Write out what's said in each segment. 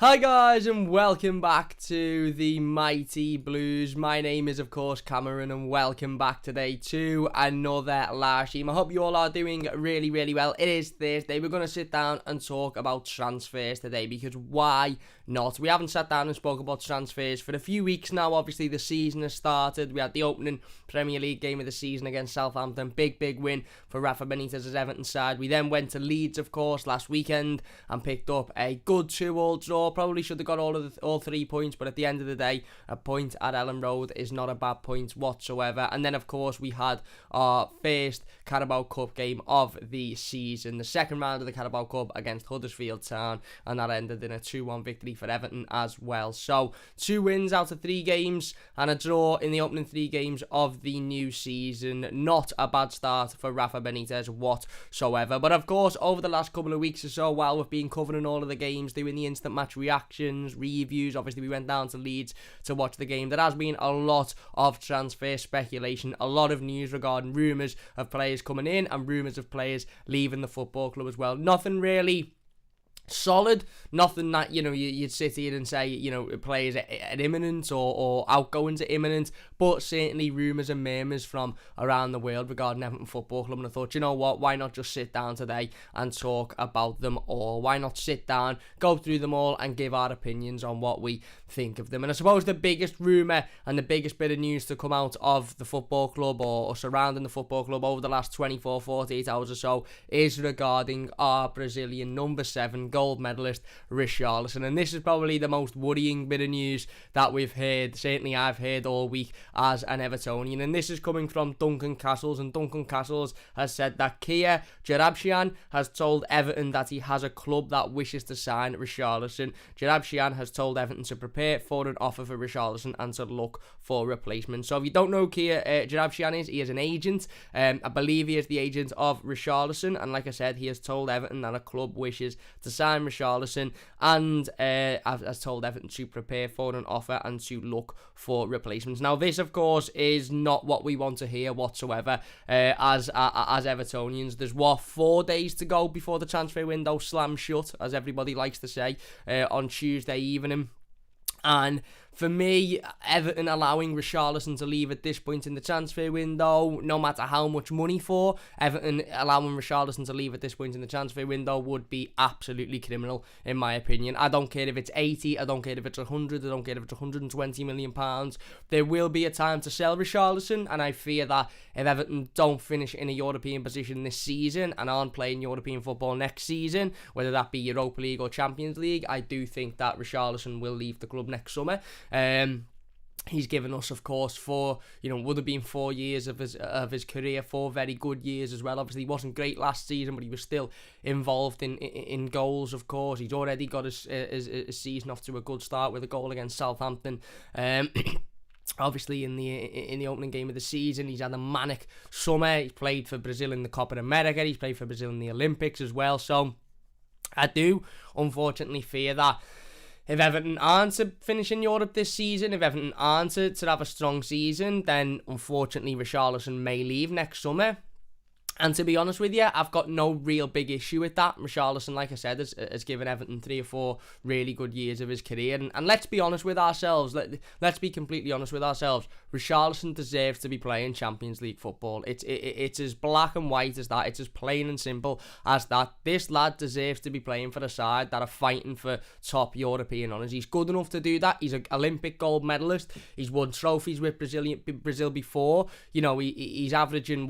Hi guys and welcome back to the Mighty Blues. My name is of course Cameron and welcome back today to another live stream. I hope you all are doing really well. It is Thursday. We're going to sit down and talk about transfers today because why not? We haven't sat down and spoke about transfers for a few weeks now. Obviously the season has started. We had the opening Premier League game of the season against Southampton. Big win for Rafa Benitez's Everton side. We then went to Leeds of course last weekend and picked up a good 2-2 draw. Probably should have got all 3 points, but at the end of the day, a point at Ellen Road is not a bad point whatsoever. And then, of course, we had our first Carabao Cup game of the season, the second round of the Carabao Cup against Huddersfield Town, and that ended in a 2-1 victory for Everton as well. So, 2 wins out of 3 games and a draw in the opening 3 games of the new season. Not a bad start for Rafa Benitez whatsoever. But, of course, over the last couple of weeks or so, while we've been covering all of the games, doing the instant match reactions, reviews. Obviously, we went down to Leeds to watch the game. There has been a lot of transfer speculation, a lot of news regarding rumours of players coming in and rumours of players leaving the football club as well. Nothing really solid, nothing that, you'd sit here and say, players are imminent or outgoings are imminent, but certainly rumours and murmurs from around the world regarding Everton Football Club, and I thought, you know what, why not just sit down today and talk about them all? Why not sit down, go through them all and give our opinions on what we think of them? And I suppose the biggest rumour and the biggest bit of news to come out of the football club or surrounding the football club over the last 24, 48 hours or so is regarding our Brazilian number 7 gold medalist Richarlison, and this is probably the most worrying bit of news that we've heard, certainly I've heard all week as an Evertonian, and this is coming from Duncan Castles, and Duncan Castles has said that Kia Joorabchian has told Everton that he has a club that wishes to sign Richarlison. Joorabchian has told Everton to prepare for an offer for Richarlison and to look for replacement. So if you don't know Kia Joorabchian is, he is an agent. I believe he is the agent of Richarlison, and like I said, he has told Everton that a club wishes to sign Richarlison and has told Everton to prepare for an offer and to look for replacements. Now this of course is not what we want to hear whatsoever as Evertonians. There's 4 days to go before the transfer window slams shut, as everybody likes to say, on Tuesday evening. And for me, Everton allowing Richarlison to leave at this point in the transfer window, no matter how much money for, Everton allowing Richarlison to leave at this point in the transfer window would be absolutely criminal, in my opinion. I don't care if it's 80, I don't care if it's 100, I don't care if it's 120 million pounds. There will be a time to sell Richarlison, and I fear that if Everton don't finish in a European position this season and aren't playing European football next season, whether that be Europa League or Champions League, I do think that Richarlison will leave the club next summer. He's given us, of course, would have been 4 years of his career, 4 very good years as well. Obviously, he wasn't great last season, but he was still involved in goals, of course. He's already got his season off to a good start with a goal against Southampton. Obviously, in the opening game of the season, he's had a manic summer. He's played for Brazil in the Copa America. He's played for Brazil in the Olympics as well. So, I do, unfortunately, fear that if Everton aren't to finish in Europe this season, if Everton aren't to have a strong season, then unfortunately Richarlison may leave next summer. And to be honest with you, I've got no real big issue with that. Richarlison, like I said, has given Everton 3 or 4 really good years of his career. And let's be honest with ourselves. Let's be completely honest with ourselves. Richarlison deserves to be playing Champions League football. It's as black and white as that. It's as plain and simple as that. This lad deserves to be playing for a side that are fighting for top European honours. He's good enough to do that. He's an Olympic gold medalist. He's won trophies with Brazil before. He's averaging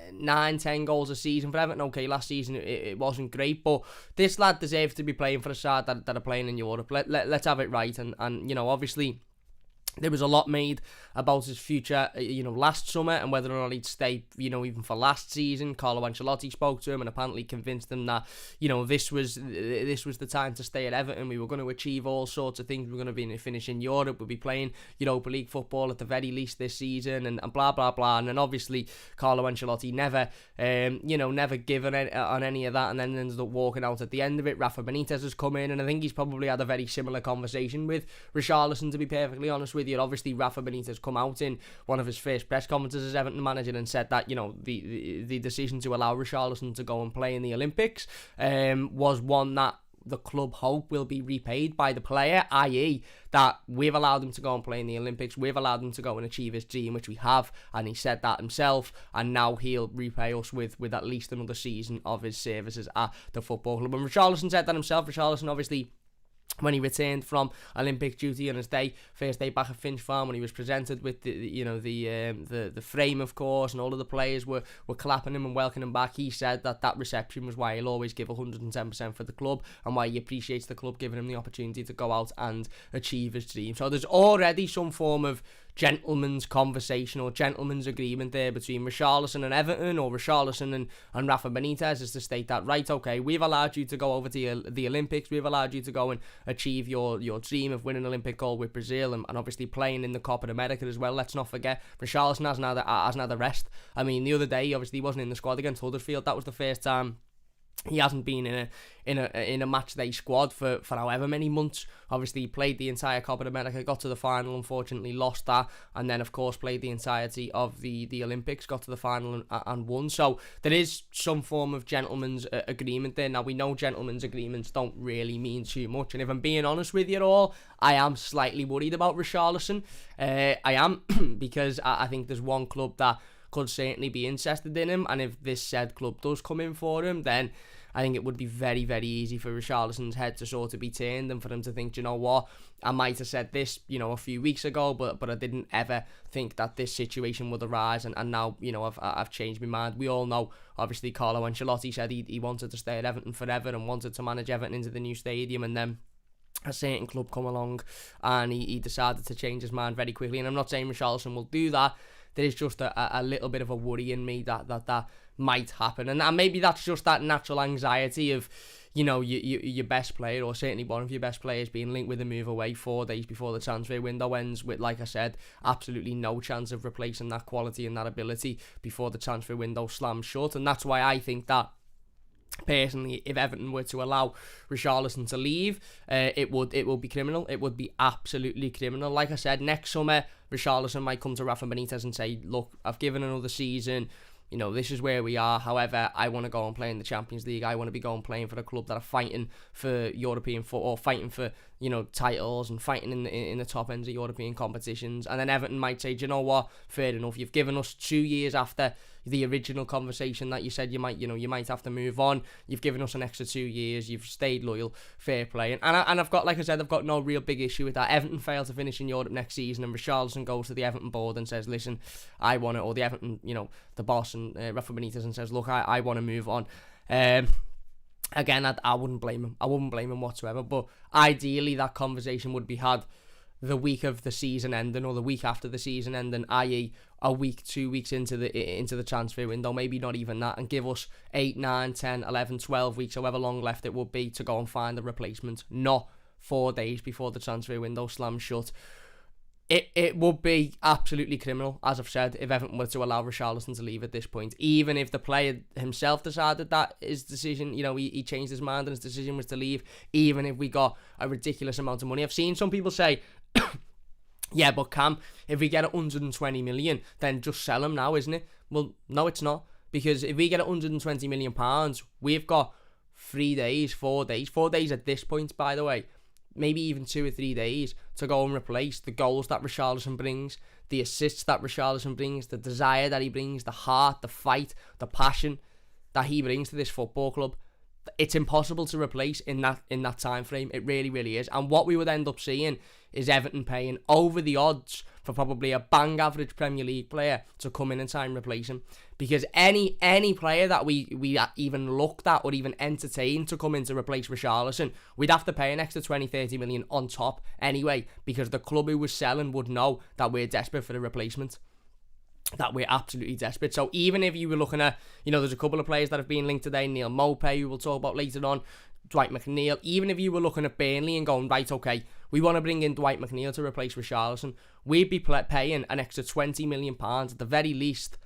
9-10 goals a season for Everton. Okay, last season it wasn't great, but this lad deserves to be playing for a side that are playing in Europe. Let's have it right, and obviously there was a lot made about his future, last summer and whether or not he'd stay, even for last season. Carlo Ancelotti spoke to him and apparently convinced him that, this was the time to stay at Everton. We were going to achieve all sorts of things. We were going to be finishing Europe. We'll be playing Europa League football at the very least this season and blah, blah, blah. And then obviously Carlo Ancelotti never given on any of that and then ended up walking out at the end of it. Rafa Benitez has come in and I think he's probably had a very similar conversation with Richarlison, to be perfectly honest with you. Obviously, Rafa Benitez come out in one of his first press conferences as Everton manager and said that, the decision to allow Richarlison to go and play in the Olympics was one that the club hope will be repaid by the player, i.e. that we've allowed him to go and play in the Olympics, we've allowed him to go and achieve his dream, which we have, and he said that himself, and now he'll repay us with at least another season of his services at the football club. And Richarlison said that himself. Richarlison, obviously, when he returned from Olympic duty on his first day back at Finch Farm, when he was presented with the frame, of course, and all of the players were clapping him and welcoming him back, he said that reception was why he'll always give 110% for the club, and why he appreciates the club giving him the opportunity to go out and achieve his dream. So there's already some form of gentleman's conversation or gentleman's agreement there between Richarlison and Everton, or Richarlison and Rafa Benitez, is to state that, right, okay, we've allowed you to go over to the Olympics, we've allowed you to go and achieve your dream of winning an Olympic gold with Brazil, and obviously playing in the Copa America as well. Let's not forget, Richarlison hasn't had a rest. I mean, the other day, obviously, he wasn't in the squad against Huddersfield. That was the first time he hasn't been in a match day squad for however many months. Obviously, he played the entire Copa America, got to the final, unfortunately lost that, and then of course played the entirety of the Olympics, got to the final and won. So there is some form of gentleman's agreement there. Now, we know gentleman's agreements don't really mean too much, and if I'm being honest with you all, I am slightly worried about Richarlison. I am because I think there's one club that could certainly be interested in him, and if this said club does come in for him, then I think it would be very, very easy for Richarlison's head to sort of be turned, and for him to think, you know what, I might have said this, a few weeks ago, but I didn't ever think that this situation would arise, and now, I've changed my mind. We all know, obviously, Carlo Ancelotti said he wanted to stay at Everton forever and wanted to manage Everton into the new stadium, and then a certain club come along and he decided to change his mind very quickly. And I'm not saying Richarlison will do that. There is just a little bit of a worry in me that might happen, and maybe that's just that natural anxiety of your best player, or certainly one of your best players, being linked with a move away 4 days before the transfer window ends, with, like I said, absolutely no chance of replacing that quality and that ability before the transfer window slams shut. And that's why I think that, personally, if Everton were to allow Richarlison to leave, it would be criminal. It would be absolutely criminal. Like I said, next summer Richarlison might come to Rafa Benitez and say, look, I've given another season, this is where we are. However, I want to go and play in the Champions League. I want to be going playing for a club that are fighting for European football, fighting for titles, and fighting in the top ends of European competitions. And then Everton might say, do you know what, fair enough, you've given us 2 years after the original conversation that you said you might have to move on. You've given us an extra 2 years. You've stayed loyal. Fair play. And I've got, like I said, I've got no real big issue with that. Everton fail to finish in Europe next season, and Richarlison goes to the Everton board and says, listen, I want it, or the Everton, the boss, and Rafa Benitez, and says, look, I want to move on. Again, I wouldn't blame him. I wouldn't blame him whatsoever. But ideally, that conversation would be had the week of the season ending, or the week after the season ending, i.e. a week, 2 weeks into the transfer window, maybe not even that, and give us 8, 9, 10, 11, 12 weeks, however long left it would be, to go and find a replacement, not 4 days before the transfer window slams shut. It would be absolutely criminal, as I've said, if Everton were to allow Richarlison to leave at this point. Even if the player himself decided that his decision, he changed his mind and his decision was to leave, even if we got a ridiculous amount of money. I've seen some people say, yeah, but Cam, if we get 120 million, then just sell him now, isn't it? Well, no, it's not. Because if we get 120 million pounds, we've got 3 days, 4 days at this point, by the way, maybe even 2 or 3 days to go and replace the goals that Richarlison brings, the assists that Richarlison brings, the desire that he brings, the heart, the fight, the passion that he brings to this football club. It's impossible to replace in that time frame. It really, really is. And what we would end up seeing is Everton paying over the odds for probably a bang average Premier League player to come in and try and replace him. Because any player that we even looked at or even entertained to come in to replace Richarlison, we'd have to pay an extra 20-30 million on top anyway, because the club who was selling would know that we're desperate for a replacement. That we're absolutely desperate. So even if you were looking at, there's a couple of players that have been linked today, Neil Maupay, who we'll talk about later on, Dwight Mcneil, even if you were looking at Burnley and going, right, okay, we want to bring in Dwight Mcneil to replace Richarlison, we'd be paying an extra £20 million at the very least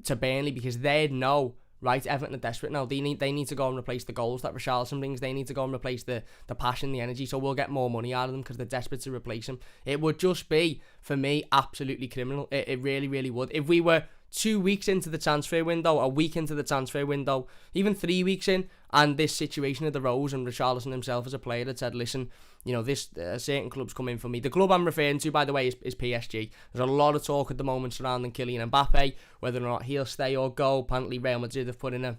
to Burnley, because they'd know, right, Everton are desperate now. They need to go and replace the goals that Richarlison brings. They need to go and replace the passion, the energy, so we'll get more money out of them because they're desperate to replace him. It would just be, for me, absolutely criminal. It really, really would. If we were 2 weeks into the transfer window, a week into the transfer window, even 3 weeks in, and this situation had arose, and Richarlison himself as a player had said, listen, you know, this certain club's come in for me. The club I'm referring to, by the way, is PSG. There's a lot of talk at the moment surrounding Kylian Mbappe, whether or not he'll stay or go. Apparently Real Madrid have put in a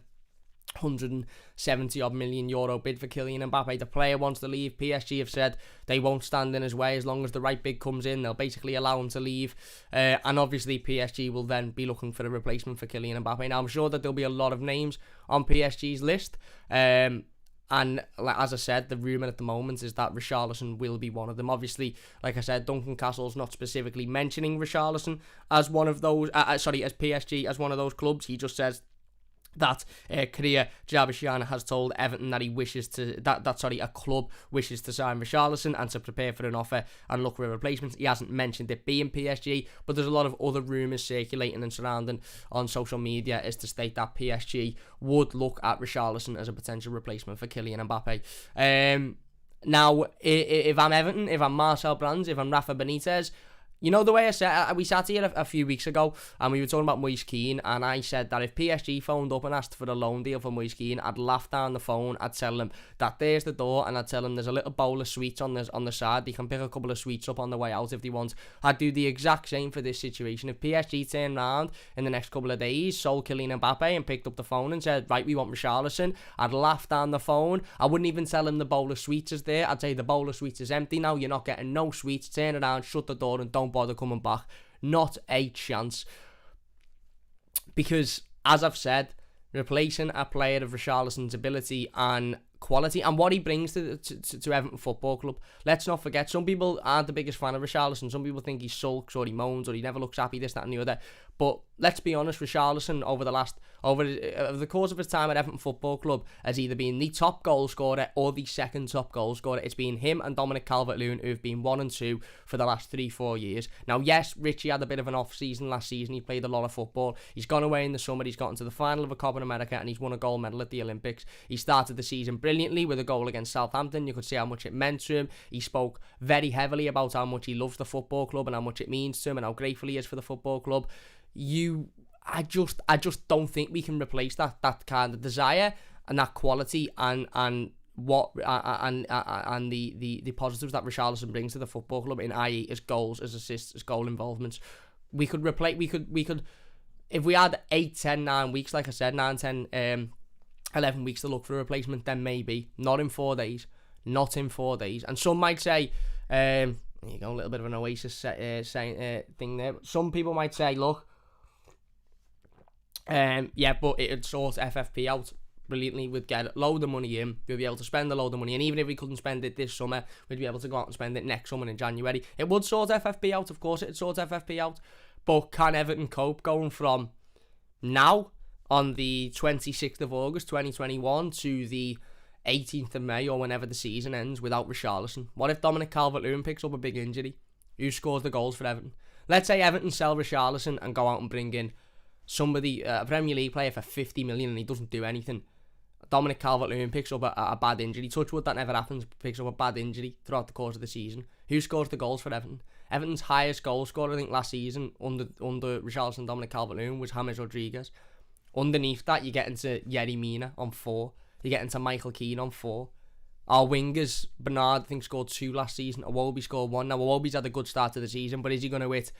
170 odd million euro bid for Kylian Mbappe. The player wants to leave. PSG have said they won't stand in his way as long as the right bid comes in. They'll basically allow him to leave, and obviously PSG will then be looking for a replacement for Kylian Mbappe. Now I'm sure that there'll be a lot of names on PSG's list, and as I said, the rumour at the moment is that Richarlison will be one of them. Obviously, like I said, Duncan Castle's not specifically mentioning Richarlison as one of those, as PSG as one of those clubs. He just says that Korea Jefferson has told Everton that he wishes to a club wishes to sign Richarlison and to prepare for an offer and look for a replacement. He hasn't mentioned it being PSG, but there's a lot of other rumours circulating and surrounding on social media as to state that PSG would look at Richarlison as a potential replacement for Kylian Mbappe. Now, if I'm Everton, if I'm Marcel Brands, if I'm Rafa Benitez, you know the way I said, we sat here a few weeks ago and we were talking about Moise Kean, and I said that if PSG phoned up and asked for a loan deal for Moise Kean, I'd laugh down the phone. I'd tell them that there's the door, and I'd tell them there's a little bowl of sweets on the side. They can pick a couple of sweets up on the way out if they want. I'd do the exact same for this situation. If PSG turned around in the next couple of days, sold Kylian Mbappe and picked up the phone and said, right, we want Richarlison, I'd laugh down the phone. I wouldn't even tell them the bowl of sweets is there. I'd say the bowl of sweets is empty now. You're not getting no sweets. Turn around, shut the door, and don't bother coming back. Not a chance. Because, as I've said, replacing a player of Richarlison's ability and quality and what he brings to Everton Football Club. Let's not forget, some people aren't the biggest fan of Richarlison. Some people think he sulks or he moans or he never looks happy, this, that and the other. But let's be honest, Richarlison over the course of his time at Everton Football Club has either been the top goal scorer or the second top goal scorer. It's been him and Dominic Calvert-Lewin who've been 1 and 2 for the last 3-4 years. Now, yes, Richie had a bit of an off season last season. He played a lot of football. He's gone away in the summer. He's gotten to the final of a Copa America and he's won a gold medal at the Olympics. He started the season brilliantly with a goal against Southampton. You could see how much it meant to him. He spoke very heavily about how much he loves the football club and how much it means to him and how grateful he is for the football club. I just don't think we can replace that kind of desire and that quality and the positives that Richarlison brings to the football club, in i.e. his goals, his assists, his goal involvements. We could if we had 8, 10, 9 weeks, like I said, 9, 10, 11 weeks to look for a replacement, then maybe. Not in 4 days. And some might say, there you go, a little bit of an Oasis thing there. Some people might say, look, yeah, but it'd sort FFP out brilliantly. We'd get a load of money in, we'd be able to spend a load of money, and even if we couldn't spend it this summer, we'd be able to go out and spend it next summer in January. It would sort FFP out, of course it'd sort FFP out, but can Everton cope going from now on the 26th of August 2021 to the 18th of May or whenever the season ends without Richarlison? What if Dominic Calvert-Lewin picks up a big injury? Who scores the goals for Everton? Let's say Everton sell Richarlison and go out and bring in somebody, a Premier League player for 50 million and he doesn't do anything. Dominic Calvert-Lewin picks up a bad injury. Touch wood, that never happens. Picks up a bad injury throughout the course of the season. Who scores the goals for Everton? Everton's highest goal scorer, I think, last season under Richarlison and Dominic Calvert-Lewin was James Rodriguez. Underneath that, you get into Yerry Mina on 4. You get into Michael Keane on 4. Our wingers, Bernard, I think, scored 2 last season. Iwobi scored 1. Now, Iwobi's had a good start to the season, but is he going to hit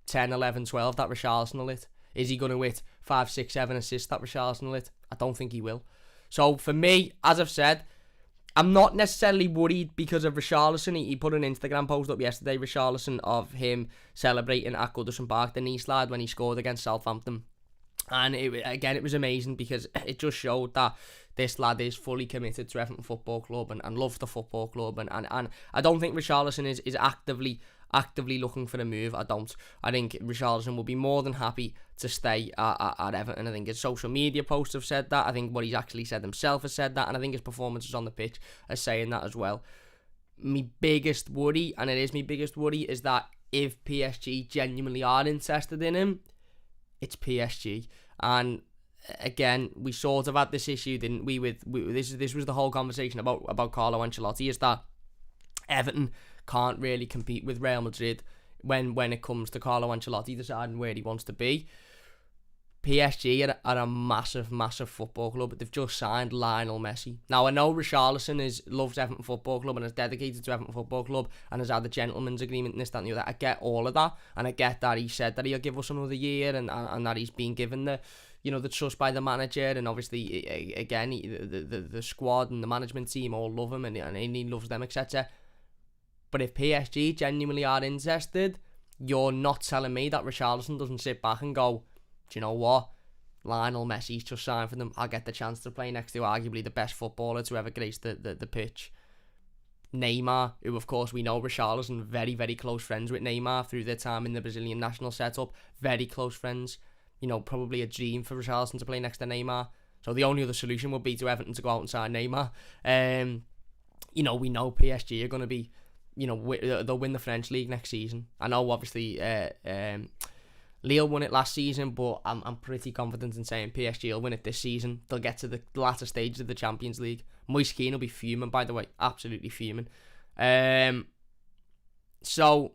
10, 11, 12 that Richarlison will hit? Is he going to hit 5, 6, 7 assists that Richarlison will hit? I don't think he will. So, for me, as I've said, I'm not necessarily worried because of Richarlison. He put an Instagram post up yesterday, Richarlison, of him celebrating at Goodison Park, the knee slide, when he scored against Southampton. And it was amazing because it just showed that this lad is fully committed to Everton Football Club and loves the football club. And I don't think Richarlison is actively looking for a move. I think Richarlison will be more than happy to stay at Everton. I think his social media posts have said that. I think what he's actually said himself has said that. And I think his performances on the pitch are saying that as well. My biggest worry, and it is my biggest worry, is that if PSG genuinely are interested in him, it's PSG. And again, we sort of had this issue, didn't we? This was the whole conversation about Carlo Ancelotti, is that Everton can't really compete with Real Madrid when it comes to Carlo Ancelotti deciding where he wants to be. PSG are a massive, massive football club. They've just signed Lionel Messi. Now, I know Richarlison loves Everton Football Club and is dedicated to Everton Football Club and has had the gentleman's agreement and this, that and the other. I get all of that, and I get that he said that he'll give us another year and that he's been given the trust by the manager, and obviously, again, the squad and the management team all love him and he loves them, etc. But if PSG genuinely are interested, you're not telling me that Richarlison doesn't sit back and go, do you know what? Lionel Messi's just signed for them. I'll get the chance to play next to arguably the best footballer to ever grace the pitch. Neymar, who of course we know Richarlison, very, very close friends with Neymar through their time in the Brazilian national setup. Very close friends. Probably a dream for Richarlison to play next to Neymar. So the only other solution would be to Everton to go out and sign Neymar. We know PSG are going to be, they'll win the French league next season. I know obviously Lille won it last season, but I'm pretty confident in saying PSG will win it this season. They'll get to the latter stages of the Champions League. Moise Kean will be fuming, by the way. Absolutely fuming. So,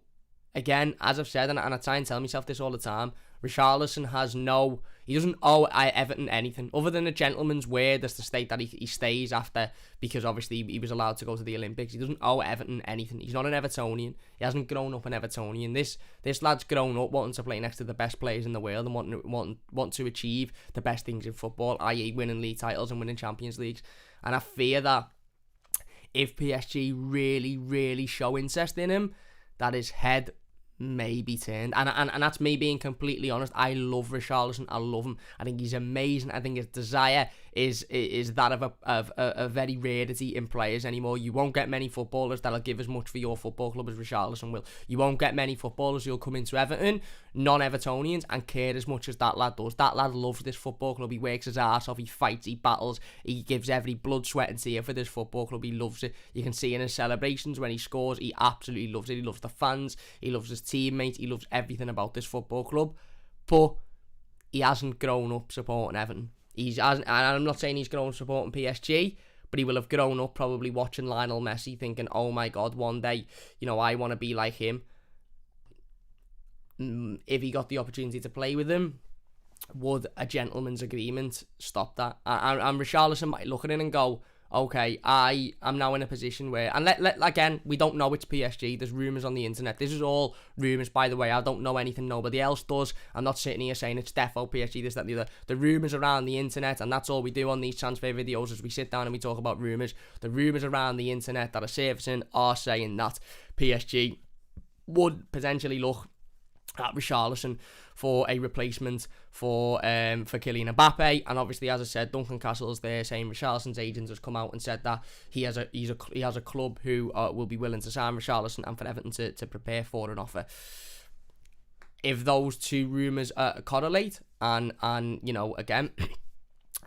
again, as I've said, and I try and tell myself this all the time, Richarlison he doesn't owe Everton anything other than a gentleman's word as to state that he stays after, because obviously he was allowed to go to the Olympics. He doesn't owe Everton anything. He's not an Evertonian. He hasn't grown up an Evertonian. This lad's grown up wanting to play next to the best players in the world and want to achieve the best things in football, i.e. winning league titles and winning Champions Leagues. And I fear that if PSG really, really show interest in him, that his head may be turned, and that's me being completely honest. I love Richarlison. I love him. I think he's amazing. I think his desire is that of a very rarity in players anymore. You won't get many footballers that'll give as much for your football club as Richarlison will. You won't get many footballers who'll come into Everton, non-Evertonians, and care as much as that lad does. That lad loves this football club. He works his arse off. He fights. He battles. He gives every blood, sweat and tear for this football club. He loves it. You can see in his celebrations when he scores. He absolutely loves it. He loves the fans. He loves his teammates. He loves everything about this football club. But he hasn't grown up supporting Everton. And I'm not saying he's grown up supporting PSG, but he will have grown up probably watching Lionel Messi thinking, oh my God, one day, I want to be like him. If he got the opportunity to play with him, would a gentleman's agreement stop that? And Richarlison might look at it and go, okay, I am now in a position where, and again, we don't know it's PSG. There's rumours on the internet. This is all rumours, by the way. I don't know anything nobody else does. I'm not sitting here saying it's defo PSG, this, that, and the other. The rumours around the internet, and that's all we do on these transfer videos, is we sit down and we talk about rumours. The rumours around the internet that are surfacing are saying that PSG would potentially look at Richarlison for a replacement for Kylian Mbappe, and obviously, as I said, Duncan Castle's there saying Richarlison's agent has come out and said that he has a club who will be willing to sign Richarlison and for Everton to prepare for an offer. If those two rumours correlate and again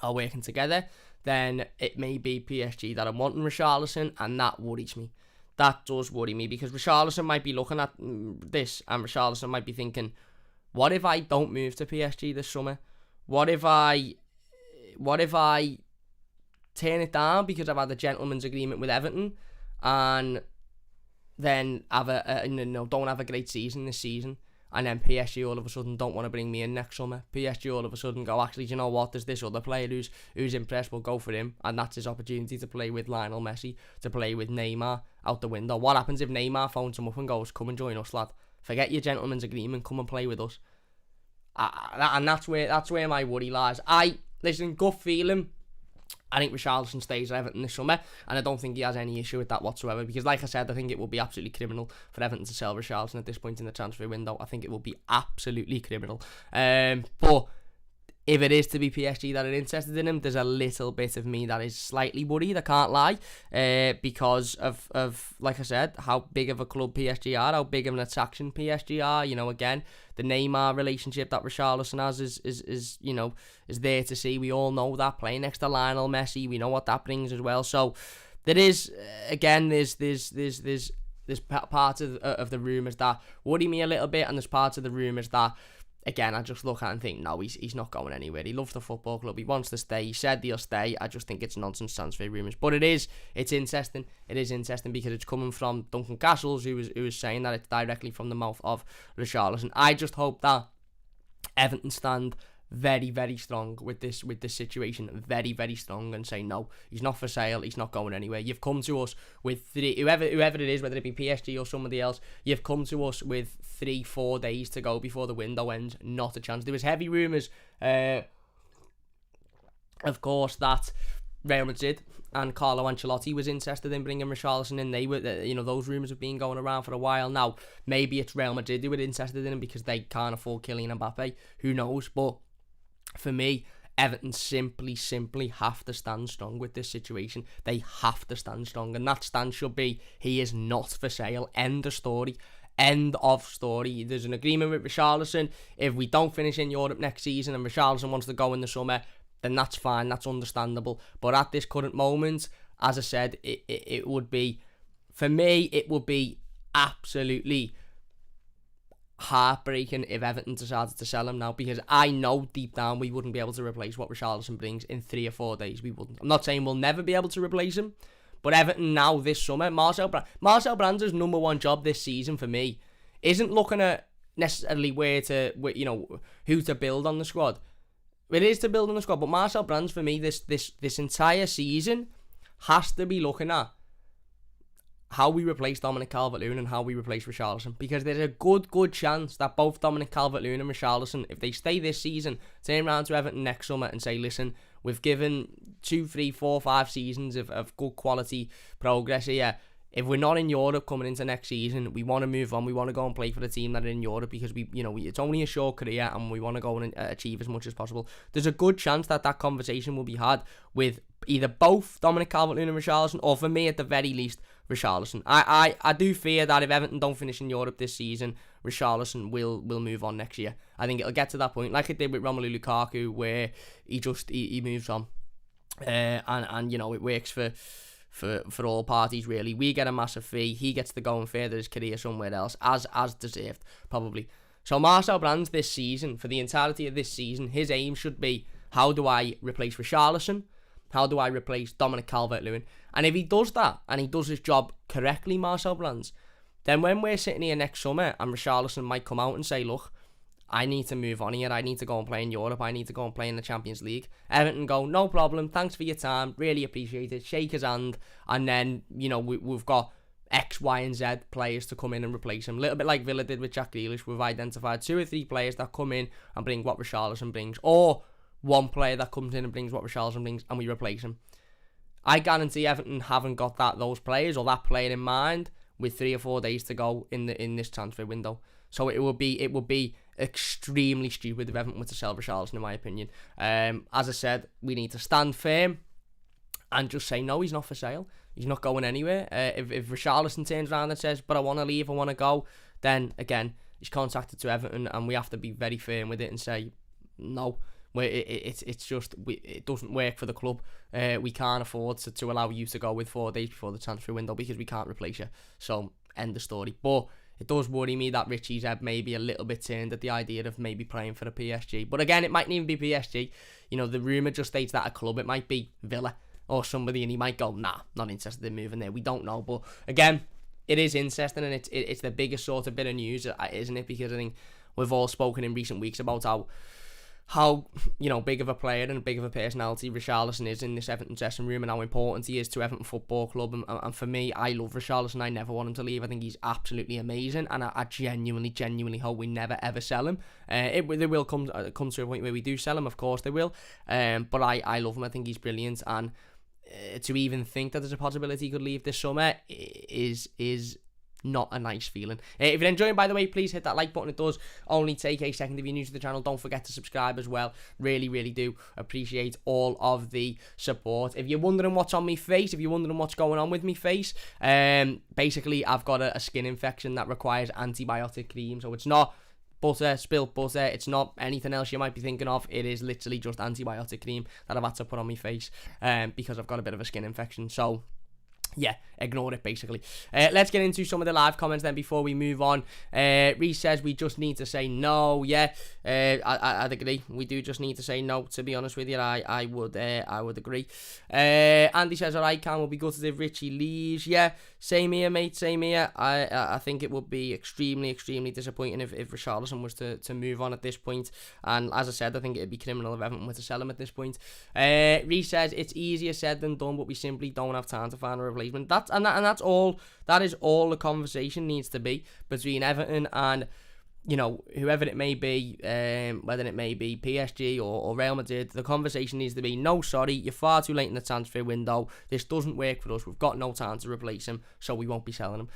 are working together, then it may be PSG that are wanting Richarlison, and that worries me. That does worry me, because Richarlison might be looking at this and Richarlison might be thinking, what if I don't move to PSG this summer? What if I turn it down because I've had a gentleman's agreement with Everton and then don't have a great season this season, and then PSG all of a sudden don't want to bring me in next summer? PSG all of a sudden go, actually, do you know what, there's this other player who's impressed, we'll go for him, and that's his opportunity to play with Lionel Messi, to play with Neymar out the window. What happens if Neymar phones him up and goes, come and join us, lad, forget your gentleman's agreement, come and play with us? And that's where my worry lies. Listen, gut feeling, I think Richarlison stays at Everton this summer, and I don't think he has any issue with that whatsoever, because like I said, I think it will be absolutely criminal for Everton to sell Richarlison at this point in the transfer window. I think it will be absolutely criminal. But if it is to be PSG that are interested in him, there's a little bit of me that is slightly worried, I can't lie, because of like I said, how big of a club PSG are, how big of an attraction PSG are. Again, the Neymar relationship that Richarlison has is there to see. We all know that, playing next to Lionel Messi, we know what that brings as well. So there is, again, there's part of the rumours that worry me a little bit, and there's parts of the rumours that, again, I just look at and think, no, he's not going anywhere. He loves the football club. He wants to stay. He said he'll stay. I just think it's nonsense transfer rumours. But it's interesting. It is interesting because it's coming from Duncan Castles, who was saying that it's directly from the mouth of Richarlison. I just hope that Everton stand very, very strong with this situation. Very, very strong, and say no, he's not for sale. He's not going anywhere. You've come to us with whoever it is, whether it be PSG or somebody else. You've come to us with 3-4 days to go before the window ends. Not a chance. There was heavy rumours, of course, that Real Madrid and Carlo Ancelotti was interested in bringing Richarlison in. They were, those rumours have been going around for a while now. Maybe it's Real Madrid who were interested in him because they can't afford Kylian Mbappe. Who knows? But for me, Everton simply have to stand strong with this situation. They have to stand strong, and that stand should be, he is not for sale. End of story. End of story. There's an agreement with Richarlison. If we don't finish in Europe next season and Richarlison wants to go in the summer, then that's fine, that's understandable. But at this current moment, as I said, it would be, for me, it would be absolutely heartbreaking if Everton decided to sell him now, because I know deep down we wouldn't be able to replace what Richarlison brings in 3 or 4 days. We wouldn't. I'm not saying we'll never be able to replace him, but Everton now this summer, Marcel Brands' number one job this season for me isn't looking at necessarily who to build on the squad. It is to build on the squad, but Marcel Brands for me this entire season has to be looking at how we replace Dominic Calvert-Lewin and how we replace Richarlison, because there's a good chance that both Dominic Calvert-Lewin and Richarlison, if they stay this season, turn around to Everton next summer and say, listen, we've given 2, 3, 4, 5 seasons of good quality progress here. If we're not in Europe coming into next season, we want to move on. We want to go and play for the team that are in Europe, because it's only a short career and we want to go and achieve as much as possible. There's a good chance that conversation will be had with either both Dominic Calvert-Lewin and Richarlison, or for me at the very least, Richarlison. I do fear that if Everton don't finish in Europe this season, Richarlison will move on next year. I think it'll get to that point, like it did with Romelu Lukaku, where he moves on, and it works for all parties really. We get a massive fee, he gets to go and further his career somewhere else, as deserved probably. So Marcel Brands this season, for the entirety of this season, his aim should be, how do I replace Richarlison? How do I replace Dominic Calvert-Lewin? And if he does that, and he does his job correctly, Marcel Brands, then when we're sitting here next summer and Richarlison might come out and say, look, I need to move on here, I need to go and play in Europe, I need to go and play in the Champions League, Everton go, no problem, thanks for your time, really appreciate it, shake his hand, and then, we've got X, Y, and Z players to come in and replace him. A little bit like Villa did with Jack Grealish. We've identified 2 or 3 players that come in and bring what Richarlison brings, or one player that comes in and brings what Richarlison brings, and we replace him. I guarantee Everton haven't got those players or that player in mind with 3 or 4 days to go in this transfer window. So it would be extremely stupid if Everton were to sell Richarlison, in my opinion. As I said, we need to stand firm and just say, no, he's not for sale. He's not going anywhere. If Richarlison turns around and says, but I want to leave, I want to go, then again, he's contacted to Everton, and we have to be very firm with it and say, no, it doesn't work for the club. We can't afford to allow you to go with 4 days before the transfer window, because we can't replace you. So, end of story. But it does worry me that Richie's head may be a little bit turned at the idea of maybe playing for a PSG. But again, it mightn't even be PSG. The rumour just states that a club, it might be Villa or somebody, and he might go, nah, not interested in moving there. We don't know. But again, it is interesting, and it's the biggest sort of bit of news, isn't it? Because I think we've all spoken in recent weeks about how big of a player and big of a personality Richarlison is in this Everton dressing room, and how important he is to Everton Football Club. And for me, I love Richarlison. I never want him to leave. I think he's absolutely amazing, and I genuinely hope we never ever sell him. There will come to a point where we do sell him, of course there will. But I love him. I think he's brilliant, and to even think that there's a possibility he could leave this summer is not a nice feeling. If you're enjoying, by the way, please hit that like button. It does only take a second. If you're new to the channel, don't forget to subscribe as well. Really do appreciate all of the support. If you're wondering what's on my face, if you're wondering what's going on with my face, basically I've got a skin infection that requires antibiotic cream. So it's not spilt butter, it's not anything else you might be thinking of. It is literally just antibiotic cream that I've had to put on my face because I've got a bit of a skin infection. So yeah, ignore it basically. Let's get into some of the live comments then before we move on. Reece says we just need to say no. Yeah, I'd agree. We do just need to say no, to be honest with you. I would agree. Andy says, alright, Cam, will be gutted if Richie leaves. Yeah, Same here, mate, same here. I think it would be extremely, extremely disappointing if Richarlison was to move on at this point. And as I said, I think it'd be criminal if Everton were to sell him at this point. Reece says, it's easier said than done, but we simply don't have time to find a replacement. That's all. That is all the conversation needs to be between Everton and, you know, whoever it may be, whether it may be PSG or Real Madrid. The conversation needs to be, no, sorry, you're far too late in the transfer window. This doesn't work for us. We've got no time to replace him, so we won't be selling him.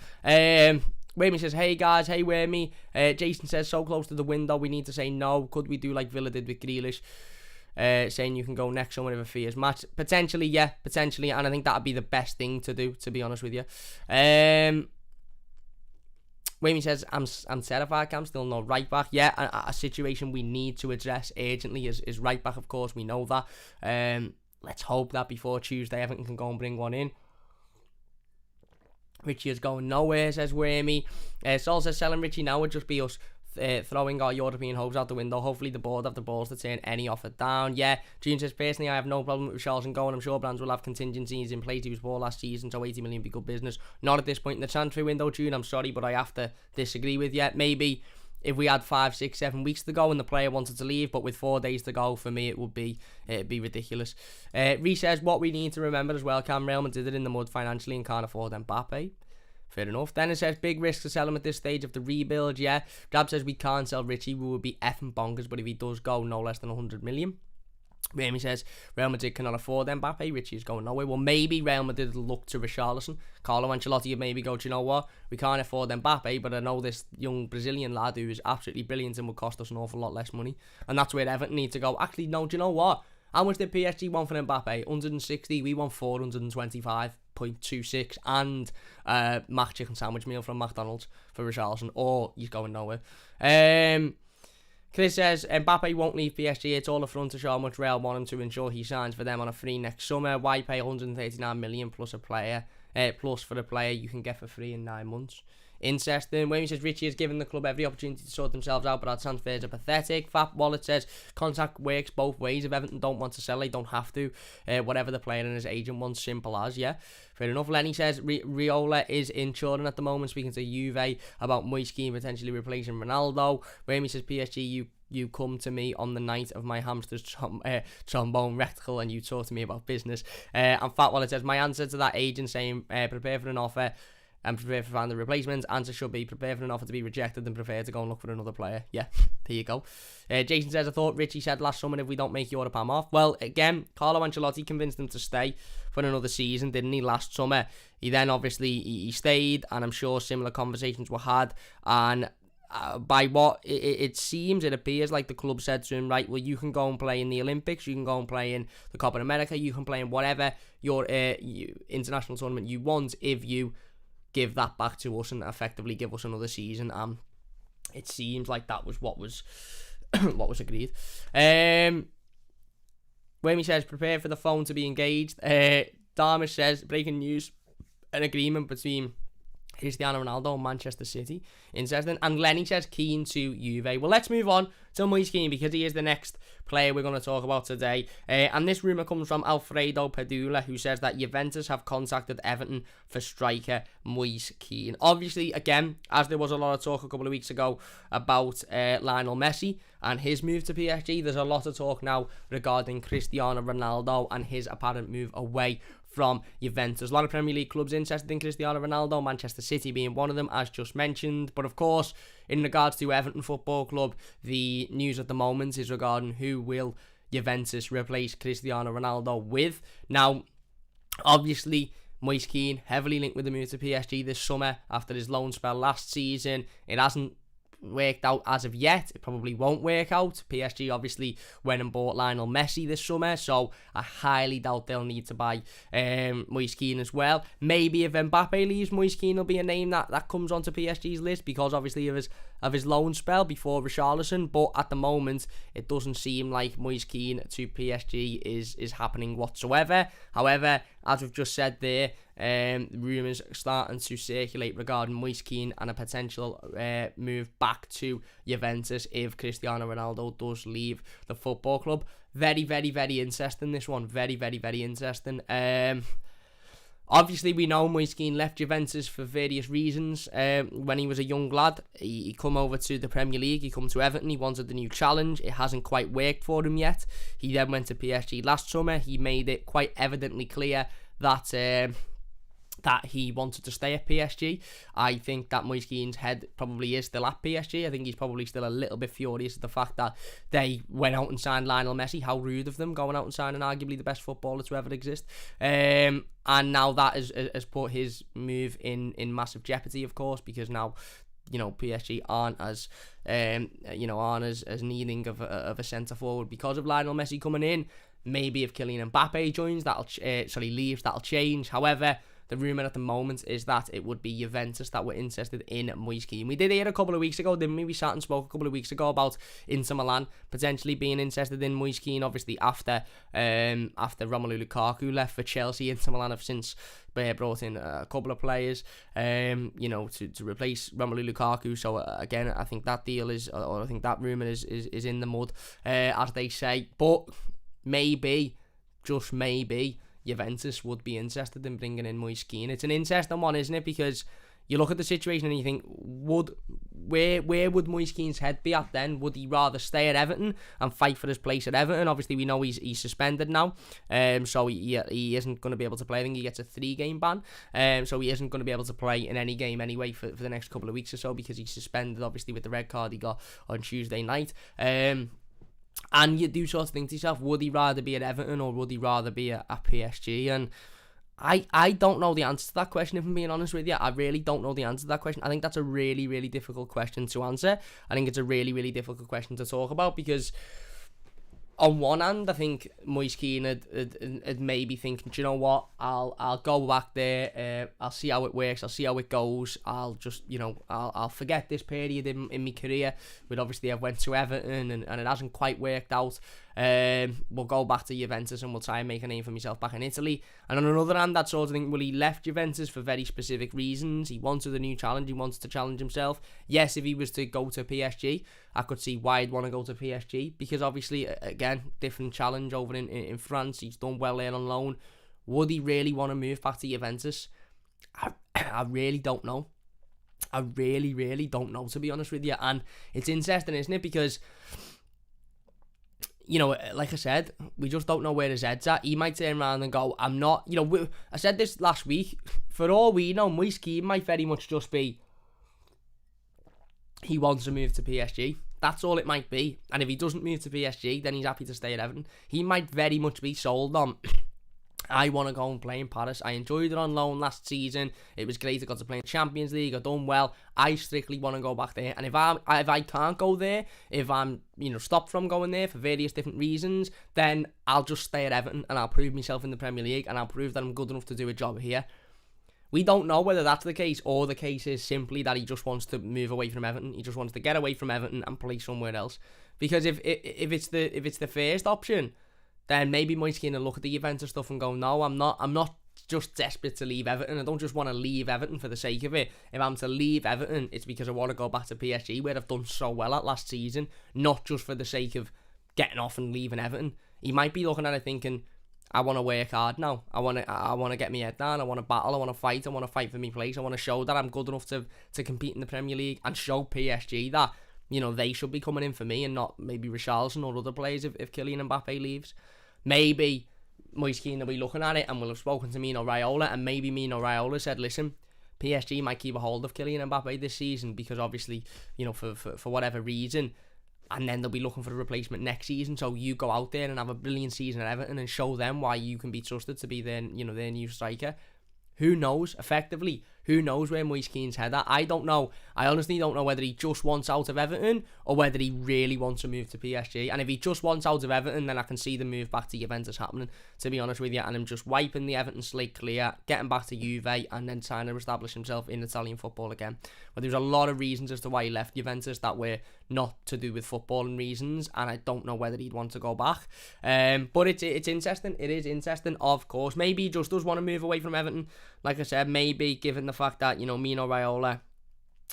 Whamey says, hey guys, hey Whamey. Jason says, so close to the window, we need to say no. Could we do like Villa did with Grealish? Saying you can go next summer if a fee is matched. Potentially, yeah, potentially. And I think that would be the best thing to do, to be honest with you. Whamey says, I'm terrified, Cam, still no right back. Yeah, a situation we need to address urgently is right back, of course, we know that. Let's hope that before Tuesday Everton can go and bring one in. Richie is going nowhere, says Whamey. Sol says, selling Richie now would just be us throwing our European hopes out the window. Hopefully the board have the balls to turn any offer down. Yeah, June says, personally I have no problem with Richarlison going. I'm sure brands will have contingencies in place. He was poor last season, so 80 million would be good business. Not at this point in the transfer window, June, I'm sorry, but I have to disagree with you. Maybe if we had 5, 6, 7 weeks to go and the player wanted to leave, but with 4 days to go, for me it'd be ridiculous. Reece says, what we need to remember as well, Cam, Real Madrid are in the mud financially and can't afford Mbappe. Fair enough. Dennis says, big risk to sell him at this stage of the rebuild, yeah. Drab says, we can't sell Richie, we would be effing bonkers, but if he does go, no less than 100 million. Remy says, Real Madrid cannot afford Mbappe, Richie is going nowhere. Well, maybe Real Madrid will look to Richarlison. Carlo Ancelotti would maybe go, do you know what? We can't afford Mbappe, but I know this young Brazilian lad who is absolutely brilliant and will cost us an awful lot less money. And that's where Everton need to go. Actually, no, do you know what? How much did PSG want for Mbappe? 160, we want 425.26 and Mac chicken sandwich meal from McDonald's for Richarlison, or he's going nowhere. Chris says, Mbappe won't leave PSG. It's all a front to show how much Real want him to ensure he signs for them on a free next summer. Why pay 139 million plus a player, plus for a player you can get for free in 9 months? Interesting. Wayne says, Richie has given the club every opportunity to sort themselves out, but our transfers are pathetic. Fat Wallet says, contract works both ways. If Everton don't want to sell, they don't have to. Whatever the player and his agent wants, simple as, yeah. Fair enough. Lenny says, Riola is in Turin at the moment, speaking to Juve about Moise Kean potentially replacing Ronaldo. Wayne says, PSG, you come to me on the night of my hamster's trombone rectal and you talk to me about business. And Fat Wallet says, my answer to that agent saying, prepare for an offer and prepare for finding replacements. Answer should be prepare for an offer to be rejected and prepare to go and look for another player. Yeah, there you go. Jason says, I thought Richie said last summer if we don't make Europe, I'm off. Well, again, Carlo Ancelotti convinced him to stay for another season, didn't he, last summer? He then obviously he stayed, and I'm sure similar conversations were had. And by what it seems, it appears like the club said to him, right, well, you can go and play in the Olympics, you can go and play in the Copa America, you can play in whatever your international tournament you want if you give that back to us and effectively give us another season. It seems like that was what was what was agreed. Whamey says, prepare for the phone to be engaged. Darmish says, breaking news, an agreement between Cristiano Ronaldo and Manchester City. Interesting. And Lenny says, keen to Juve. Well, let's move on to Moise Kean, because he is the next player we're going to talk about today. And this rumour comes from Alfredo Padula, who says that Juventus have contacted Everton for striker Moise Kean. Obviously, again, as there was a lot of talk a couple of weeks ago about Lionel Messi and his move to PSG, there's a lot of talk now regarding Cristiano Ronaldo and his apparent move away from Juventus. A lot of Premier League clubs interested in Cristiano Ronaldo, Manchester City being one of them, as just mentioned. But of course, in regards to Everton Football Club, the news at the moment is regarding who will Juventus replace Cristiano Ronaldo with. Now, obviously, Moise Kean heavily linked with the move to PSG this summer after his loan spell last season. It hasn't worked out as of yet. It probably won't work out. PSG obviously went and bought Lionel Messi this summer, so I highly doubt they'll need to buy Moise Kean as well. Maybe if Mbappe leaves, Moise Kean will be a name that comes onto PSG's list because obviously of his loan spell before Richarlison, but at the moment it doesn't seem like Moise Kean to PSG is happening whatsoever. However, as we've just said there, rumours starting to circulate regarding Moise Kean and a potential move back to Juventus if Cristiano Ronaldo does leave the football club. Very, very, very interesting, this one. Very, very, very interesting. Obviously, we know Moise Kean left Juventus for various reasons. When he was a young lad, he come over to the Premier League, he come to Everton, he wanted the new challenge. It hasn't quite worked for him yet. He then went to PSG last summer. He made it quite evidently clear that he wanted to stay at PSG. I think that Moise Kean's head probably is still at PSG. I think he's probably still a little bit furious at the fact that they went out and signed Lionel Messi. How rude of them, going out and signing arguably the best footballer to ever exist. And now that has put his move in massive jeopardy, of course, because now, PSG aren't as needing of a centre forward because of Lionel Messi coming in. Maybe if Kylian Mbappe joins, leaves, that'll change. However, the rumour at the moment is that it would be Juventus that were interested in Moise Kean. We did hear a couple of weeks ago, didn't we? We sat and spoke a couple of weeks ago about Inter Milan potentially being interested in Moise Kean. Obviously, after Romelu Lukaku left for Chelsea, Inter Milan have since brought in a couple of players, to replace Romelu Lukaku. So again, I think that deal I think that rumour is in the mud, as they say. But maybe, just maybe, Juventus would be interested in bringing in Moise Kean. It's an interesting one, isn't it? Because you look at the situation and you think, where would Moise Kean's head be at then? Would he rather stay at Everton and fight for his place at Everton? Obviously, we know he's suspended now, so he isn't going to be able to play. I think he gets a 3-game ban, so he isn't going to be able to play in any game anyway for the next couple of weeks or so, because he's suspended, obviously, with the red card he got on Tuesday night. And you do sort of think to yourself, would he rather be at Everton or would he rather be at PSG? And I don't know the answer to that question, if I'm being honest with you. I really don't know the answer to that question. I think that's a really, really difficult question to answer. I think it's a really, really difficult question to talk about, because on one hand, I think Moise Kean had maybe thinking, do you know what, I'll go back there, I'll see how it works, I'll see how it goes, I'll just, I'll forget this period in my career, but obviously I went to Everton and it hasn't quite worked out. We'll go back to Juventus and we'll try and make a name for myself back in Italy. And on another hand, that sort of thing, well, he left Juventus for very specific reasons. He wanted a new challenge, he wanted to challenge himself. Yes, if he was to go to PSG, I could see why he'd want to go to PSG, because obviously, again, different challenge over in France. He's done well there on loan. Would he really want to move back to Juventus? I really don't know. I really, really don't know, to be honest with you. And it's interesting, isn't it? Because, like I said, we just don't know where his head's at. He might turn around and go, I'm not, I said this last week, for all we know, Moise Kean might very much just be, he wants to move to PSG. That's all it might be. And if he doesn't move to PSG, then he's happy to stay at Everton. He might very much be sold on, I want to go and play in Paris. I enjoyed it on loan last season. It was great. I got to play in Champions League. I done well. I strictly want to go back there. And if I can't go there, if I'm stopped from going there for various different reasons, then I'll just stay at Everton and I'll prove myself in the Premier League and I'll prove that I'm good enough to do a job here. We don't know whether that's the case, or the case is simply that he just wants to move away from Everton. He just wants to get away from Everton and play somewhere else. Because if it's the first option, then maybe Moise Kean will look at the Juventus stuff and go, no, I'm not just desperate to leave Everton. I don't just want to leave Everton for the sake of it. If I'm to leave Everton, it's because I want to go back to PSG, where I've done so well at last season, not just for the sake of getting off and leaving Everton. He might be looking at it thinking, I want to work hard now. I want to get my head down. I want to battle. I want to fight. I want to fight for my place. I want to show that I'm good enough to compete in the Premier League and show PSG that, they should be coming in for me and not maybe Richarlison or other players if Kylian Mbappe leaves. Maybe Moise Kean will be looking at it and will have spoken to Mino Raiola, and maybe Mino Raiola said, listen, PSG might keep a hold of Kylian Mbappe this season because obviously, for whatever reason, and then they'll be looking for a replacement next season. So you go out there and have a brilliant season at Everton and show them why you can be trusted to be their new striker. Who knows? Effectively, who knows where Moise Kean's head at? I don't know. I honestly don't know whether he just wants out of Everton or whether he really wants to move to PSG. And if he just wants out of Everton, then I can see the move back to Juventus happening, to be honest with you. And him just wiping the Everton slate clear, getting back to Juve, and then trying to establish himself in Italian football again. But there's a lot of reasons as to why he left Juventus that were not to do with footballing reasons, and I don't know whether he'd want to go back. But it's interesting. It is interesting, of course. Maybe he just does want to move away from Everton. Like I said, maybe given the fact that, Mino Raiola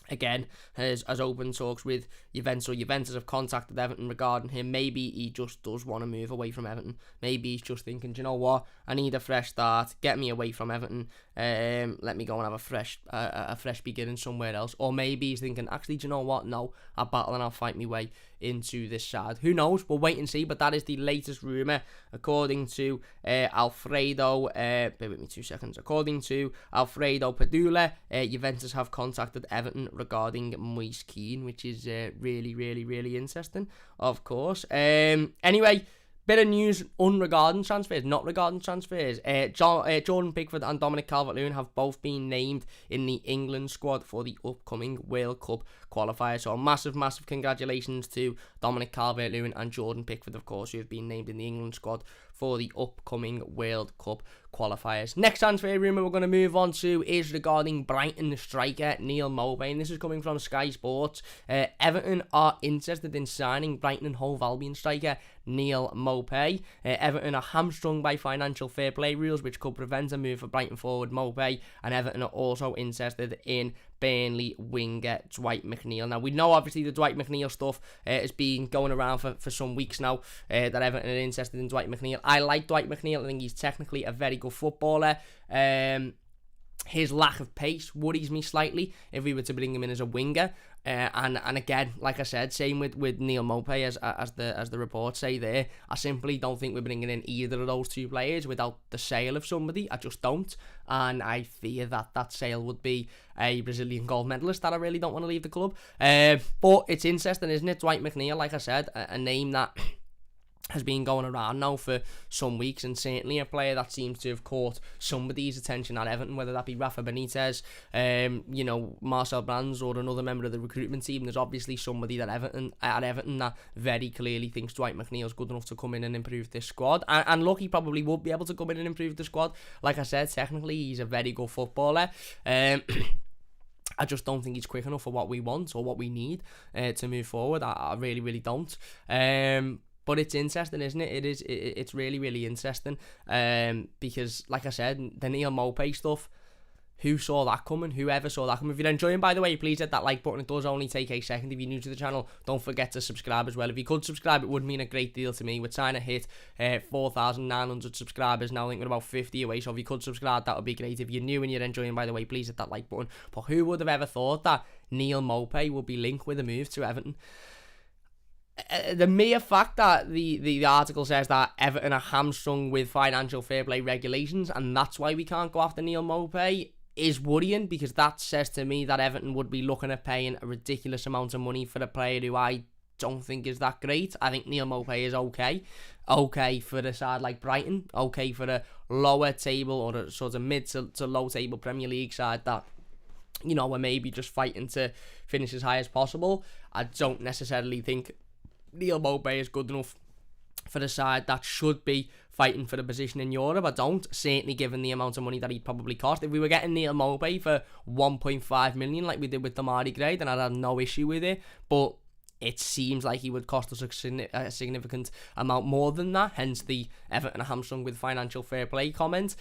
again, has open talks with Juventus, or Juventus have contacted Everton regarding him. Maybe he just does want to move away from Everton. Maybe he's just thinking, do you know what, I need a fresh start, get me away from Everton, let me go and have a fresh beginning somewhere else. Or maybe he's thinking, actually, do you know what, no, I'll battle and I'll fight my way into this side. Who knows, we'll wait and see. But that is the latest rumour, according to Alfredo, bear with me 2 seconds, according to Alfredo Padula, Juventus have contacted Everton regarding Moise Kean, which is really, really, really interesting, of course. Anyway, bit of news regarding transfers, not regarding transfers. Jordan Pickford and Dominic Calvert-Lewin have both been named in the England squad for the upcoming World Cup qualifier. So massive, massive congratulations to Dominic Calvert-Lewin and Jordan Pickford, of course, who have been named in the England squad for the upcoming World Cup qualifiers. Next transfer rumour we're going to move on to is regarding Brighton striker Neil Maupay, and this is coming from Sky Sports. Everton are interested in signing Brighton and Hove Albion striker Neil Maupay. Everton are hamstrung by financial fair play rules, which could prevent a move for Brighton forward Maupay, and Everton are also interested in Burnley winger Dwight Mcneil. Now, we know obviously the Dwight Mcneil stuff has been going around for some weeks now, that Everton are interested in Dwight Mcneil. I like Dwight Mcneil. I think he's technically a very good footballer. His lack of pace worries me slightly if we were to bring him in as a winger. And again, like I said, same with Neil Maupay, as the reports say there. I simply don't think we're bringing in either of those two players without the sale of somebody. I just don't. And I fear that sale would be a Brazilian gold medalist that I really don't want to leave the club. But it's interesting, isn't it? Dwight Mcneil, like I said, a name that has been going around now for some weeks, and certainly a player that seems to have caught somebody's attention at Everton, whether that be Rafa Benitez, Marcel Brands, or another member of the recruitment team. There's obviously somebody at Everton that very clearly thinks Dwight McNeil's good enough to come in and improve this squad. And look, he probably would be able to come in and improve the squad. Like I said, technically he's a very good footballer. I just don't think he's quick enough for what we want or what we need to move forward. I really, really don't. But it's interesting, isn't it? It's really, really interesting. Because, like I said, the Neil Maupay stuff, who saw that coming? Whoever saw that coming? If you're enjoying, by the way, please hit that like button. It does only take a second. If you're new to the channel, don't forget to subscribe as well. If you could subscribe, it would mean a great deal to me. We're trying to hit 4,900 subscribers now. I think we're about 50 away. So if you could subscribe, that would be great. If you're new and you're enjoying, by the way, please hit that like button. But who would have ever thought that Neil Maupay would be linked with a move to Everton? The mere fact that the article says that Everton are hamstrung with financial fair play regulations, and that's why we can't go after Neil Maupay, is worrying, because that says to me that Everton would be looking at paying a ridiculous amount of money for a player who I don't think is that great. I think Neil Maupay is okay for a side like Brighton, okay for a lower table or a sort of mid to low table Premier League side that, you know, are maybe just fighting to finish as high as possible. I don't necessarily think Neil Maupay is good enough for the side that should be fighting for the position in Europe. I don't, certainly given the amount of money that he'd probably cost. If we were getting Neil Maupay for 1.5 million like we did with Damari Gray, then I'd have no issue with it. But it seems like he would cost us a significant amount more than that, hence the Everton hamstrung with financial fair play comment.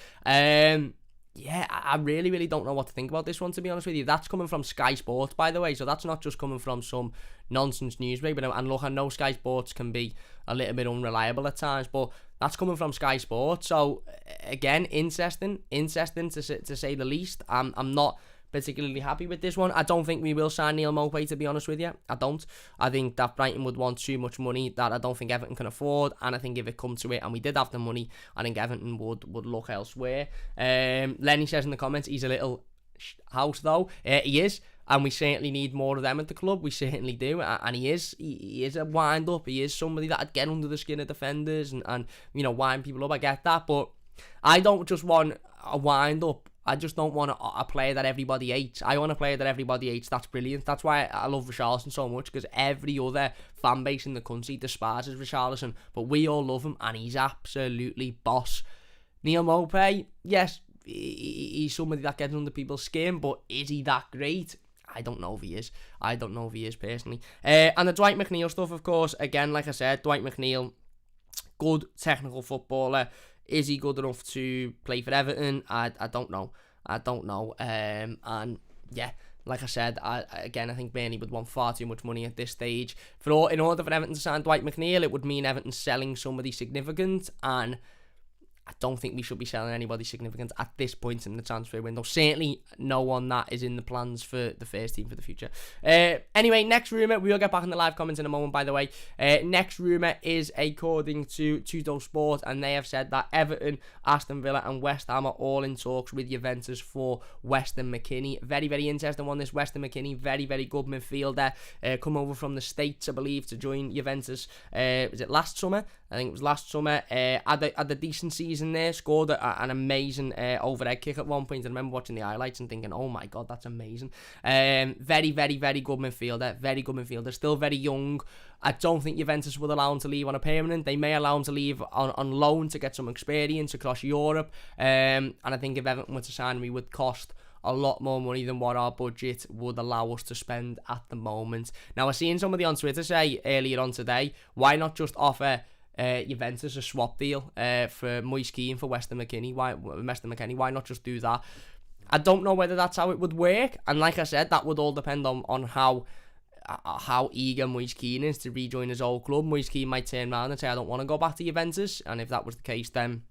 Yeah, I really, really don't know what to think about this one, to be honest with you. That's coming from Sky Sports, by the way, so that's not just coming from some nonsense newspaper. And look, I know Sky Sports can be a little bit unreliable at times, but that's coming from Sky Sports. So, again, interesting to say the least. I'm not particularly happy with this one. I don't think we will sign Neil Maupay, to be honest with you. I don't. I think that Brighton would want too much money that I don't think Everton can afford, and I think if it comes to it and we did have the money, I think Everton would look elsewhere. Lenny says in the comments he's a little house though. He is, and we certainly need more of them at the club. We certainly do, and he is a wind up. He is somebody that'd get under the skin of defenders and you know, wind people up. I get that, but I don't just want a wind up. I just don't want a player that everybody hates. I want a player that everybody hates. That's brilliant. That's why I love Richarlison so much, because every other fan base in the country despises Richarlison, but we all love him, and he's absolutely boss. Neil Maupay, yes, he's somebody that gets under people's skin, but is he that great? I don't know if he is. I don't know if he is, personally. And the Dwight McNeil stuff, of course, again, like I said, Dwight McNeil, good technical footballer. Is he good enough to play for Everton? I don't know. And yeah, like I said, I think Burnley would want far too much money at this stage. In order for Everton to sign Dwight Mcneil, it would mean Everton selling somebody significant, and I don't think we should be selling anybody significant at this point in the transfer window. Certainly no one that is in the plans for the first team for the future. Anyway, next rumour, we will get back in the live comments in a moment, by the way. Next rumour is according to Tutto Sport, and they have said that Everton, Aston Villa and West Ham are all in talks with Juventus for Weston McKennie. Very, very interesting one, this Weston McKennie. Very, very good midfielder. Come over from the States, I believe, to join Juventus. Was it last summer? I think it was last summer. Had a decent season there, scored an amazing overhead kick at one point. I remember watching the highlights and thinking, oh my god, that's amazing. Very, very, very good midfielder. Very good midfielder. Still very young. I don't think Juventus would allow him to leave on a permanent. They may allow him to leave on loan to get some experience across Europe. And I think if Everton were to sign him, he would cost a lot more money than what our budget would allow us to spend at the moment. Now, I seen somebody on Twitter say earlier on today, why not just offer Juventus a swap deal for Moise Kean for Weston McKennie? Why not just do that? I don't know whether that's how it would work, and like I said, that would all depend on how eager Moise Kean is to rejoin his old club. Moise Kean might turn around and say, I don't want to go back to Juventus, and if that was the case, then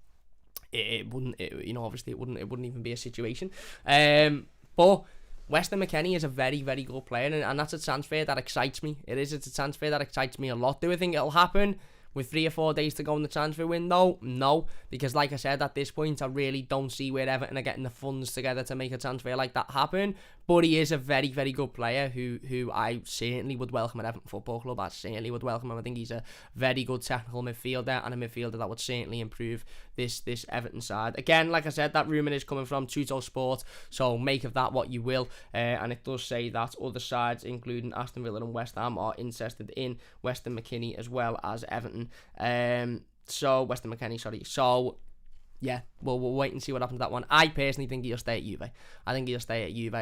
it wouldn't even be a situation. But Weston McKennie is a very, very good player, and that's a transfer that excites me. It's a transfer that excites me a lot. Do I think it'll happen with 3 or 4 days to go in the transfer window? No, because like I said, at this point, I really don't see where Everton are getting the funds together to make a transfer like that happen. But he is a very, very good player who I certainly would welcome at Everton Football Club. I certainly would welcome him. I think he's a very good technical midfielder, and a midfielder that would certainly improve this Everton side. Again, like I said, that rumour is coming from Tutto Sport, so make of that what you will. And it does say that other sides, including Aston Villa and West Ham, are interested in Weston McKennie as well as Everton. Weston McKennie, sorry. So yeah, we'll wait and see what happens to that one. I personally think he'll stay at Juve. I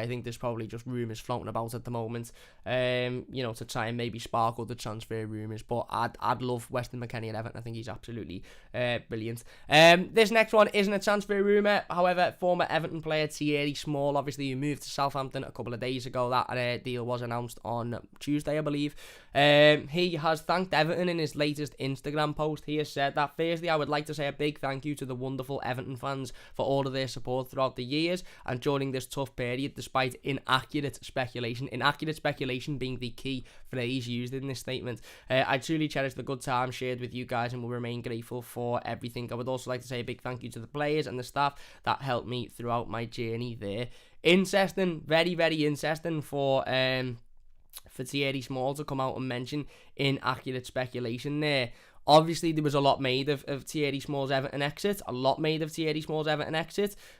think there's probably just rumours floating about at the moment, to try and maybe spark other transfer rumours. But I'd love Weston McKennie at Everton. I think he's absolutely brilliant. This next one isn't a transfer rumour. However, former Everton player Thierry Small, obviously, who moved to Southampton a couple of days ago. That deal was announced on Tuesday, I believe. He has thanked Everton in his latest Instagram post. He has said that, firstly, I would like to say a big thank you to the wonderful Everton fans for all of their support throughout the years and during this tough period, despite inaccurate speculation. Inaccurate speculation being the key phrase used in this statement. I truly cherish the good time shared with you guys and will remain grateful for everything. I would also like to say a big thank you to the players and the staff that helped me throughout my journey there. Interesting, very, very interesting for Thierry Small to come out and mention inaccurate speculation there. Obviously, there was a lot made of Thierry Small's Everton exit.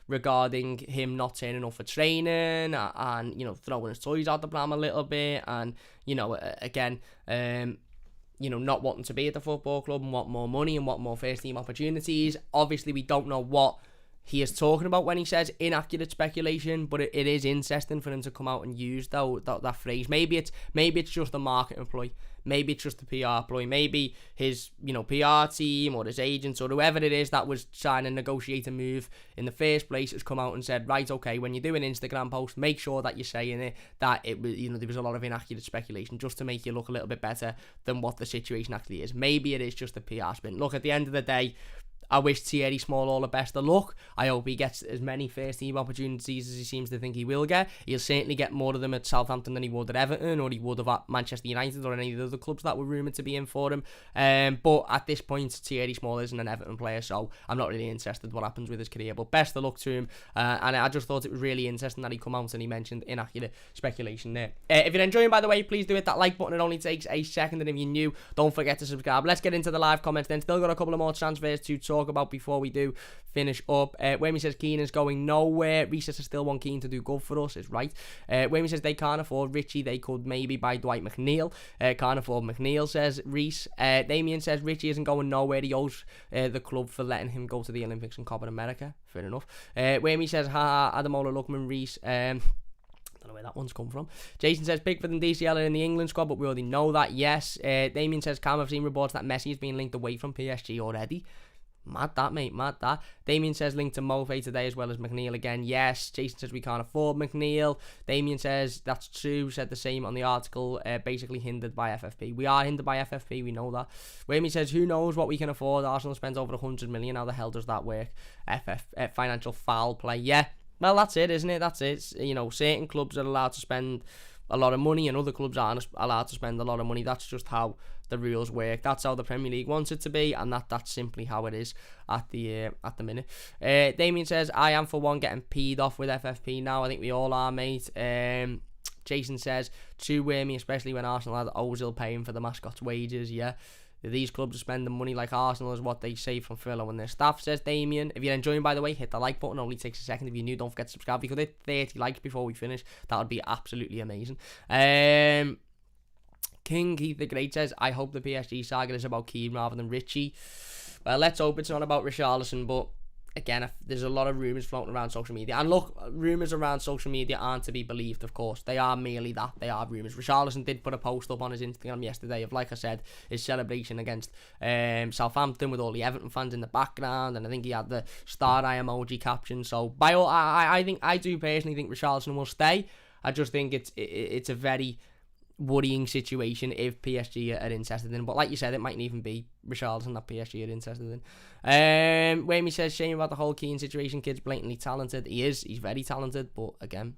Regarding him not turning up for training and throwing his toys out the pram a little bit. And, not wanting to be at the football club and want more money and want more first-team opportunities. Obviously, we don't know what he is talking about when he says inaccurate speculation, but it is interesting for him to come out and use that phrase. Maybe it's just a marketing ploy. Maybe it's just a PR ploy. Maybe his PR team or his agents or whoever it is that was trying to negotiate a move in the first place has come out and said, right, okay, when you do an Instagram post, make sure that you're saying it that it was there was a lot of inaccurate speculation just to make you look a little bit better than what the situation actually is. Maybe it is just a PR spin. Look, at the end of the day, I wish Thierry Small all the best of luck. I hope he gets as many first-team opportunities as he seems to think he will get. He'll certainly get more of them at Southampton than he would at Everton, or he would have at Manchester United or any of the other clubs that were rumoured to be in for him. But at this point, Thierry Small isn't an Everton player, so I'm not really interested what happens with his career. But best of luck to him. And I just thought it was really interesting that he come out and he mentioned inaccurate speculation there. If you're enjoying, by the way, please do hit that like button. It only takes a second. And if you're new, don't forget to subscribe. Let's get into the live comments then. Still got a couple of more transfers to talk about before we do finish up. Wayne says Keane is going nowhere. Reece says still want Keane to do good for us. Is right. Wayne says they can't afford Richie. They could maybe buy Dwight Mcneil. Can't afford McNeil, says Reece. Damien says Richie isn't going nowhere. He owes the club for letting him go to the Olympics and Copa America. Fair enough. Wayne says haha Adamola Lookman Reece. Don't know where that one's come from. Jason says Pickford and DCL are in the England squad, but we already know that. Yes. Damien says Cam, I've seen reports that Messi is being linked away from PSG already. Mad that, mate, mad that. Damien says linked to Mopey today as well as McNeil again. Yes. Jason says we can't afford McNeil. Damien says that's true. Said the same on the article. Basically hindered by FFP. We are hindered by FFP. We know that. Whammy says who knows what we can afford. Arsenal spends over 100 million. How the hell does that work? Financial foul play. Yeah. Well, that's it, isn't it? That's it. You know, certain clubs are allowed to spend a lot of money and other clubs aren't allowed to spend a lot of money. That's just how the rules work. That's how the Premier League wants it to be, and that's simply how it is at the minute. Damien says I am for one getting peed off with FFP now. I think we all are, mate. Jason says too wormy, especially when Arsenal had Ozil paying for the mascot's wages. Yeah. These clubs are spending money like Arsenal is what they save from furlough and their staff, says Damien. If you're enjoying, by the way, hit the like button. It only takes a second. If you're new, don't forget to subscribe. If you could hit 30 likes before we finish, that would be absolutely amazing. King Keith the Great says, I hope the PSG saga is about Keane rather than Richie. Well, let's hope it's not about Richarlison, but again, there's a lot of rumours floating around social media. And look, rumours around social media aren't to be believed, of course. They are merely that. They are rumours. Richarlison did put a post up on his Instagram yesterday of, like I said, his celebration against Southampton with all the Everton fans in the background. And I think he had the star eye emoji caption. So, I do personally think Richarlison will stay. I just think it's a very worrying situation if PSG are interested in. But like you said, it mightn't even be Richarlison that PSG are interested in. Whammy says, shame about the whole Keane situation. Kid's blatantly talented. He's very talented, but again,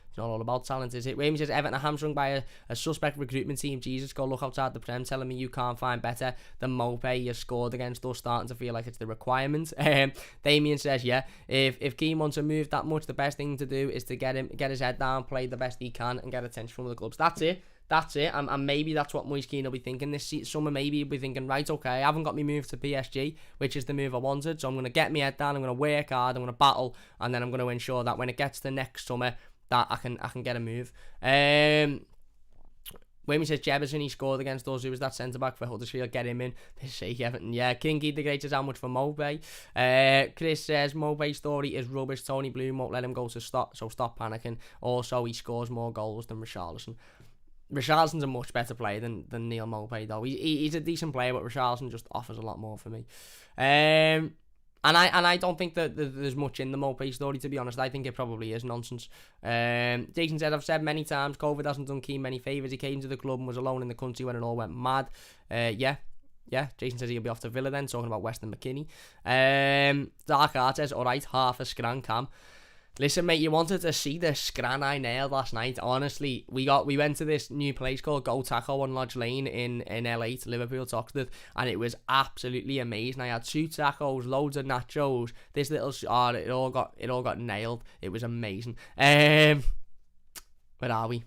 it's not all about talent, is it? Whammy says, Everton are hamstrung by a suspect recruitment team. Jesus, go look outside the Prem, telling me you can't find better than Mopey you scored against us, starting to feel like it's the requirement. Damien says, yeah, if Keane wants to move that much, the best thing to do is to get his head down, play the best he can, and get attention from the clubs. That's it. And maybe that's what Moise Keane will be thinking this summer. Maybe he'll be thinking, right, okay, I haven't got my move to PSG, which is the move I wanted, so I'm going to get my head down, I'm going to work hard, I'm going to battle, and then I'm going to ensure that when it gets to next summer, that I can get a move. Whammy says Jefferson, he scored against us. Who was that centre-back for Huddersfield? Get him in. This shake Everton. Yeah, Kingy the Great says how much for Mopey. Chris says Mopey's story is rubbish. Tony Bloom won't let him go to stop panicking. Also, he scores more goals than Richarlison. Richarlison's a much better player than Neil Mopey, though. He's a decent player, but Richarlison just offers a lot more for me. And I don't think that there's much in the Mopey story, to be honest. I think it probably is nonsense. Jason said, I've said many times, COVID hasn't done Keane many favours. He came to the club and was alone in the country when it all went mad. Yeah, Jason says he'll be off to Villa then, talking about Weston McKennie. Dark Art says, alright, half a scran cam. Listen, mate, you wanted to see the scran I nailed last night. Honestly, we went to this new place called Go Taco on Lodge Lane in L8, Liverpool to Oxford, and it was absolutely amazing. I had 2 tacos, loads of nachos. This little it all got nailed. It was amazing. Where are we?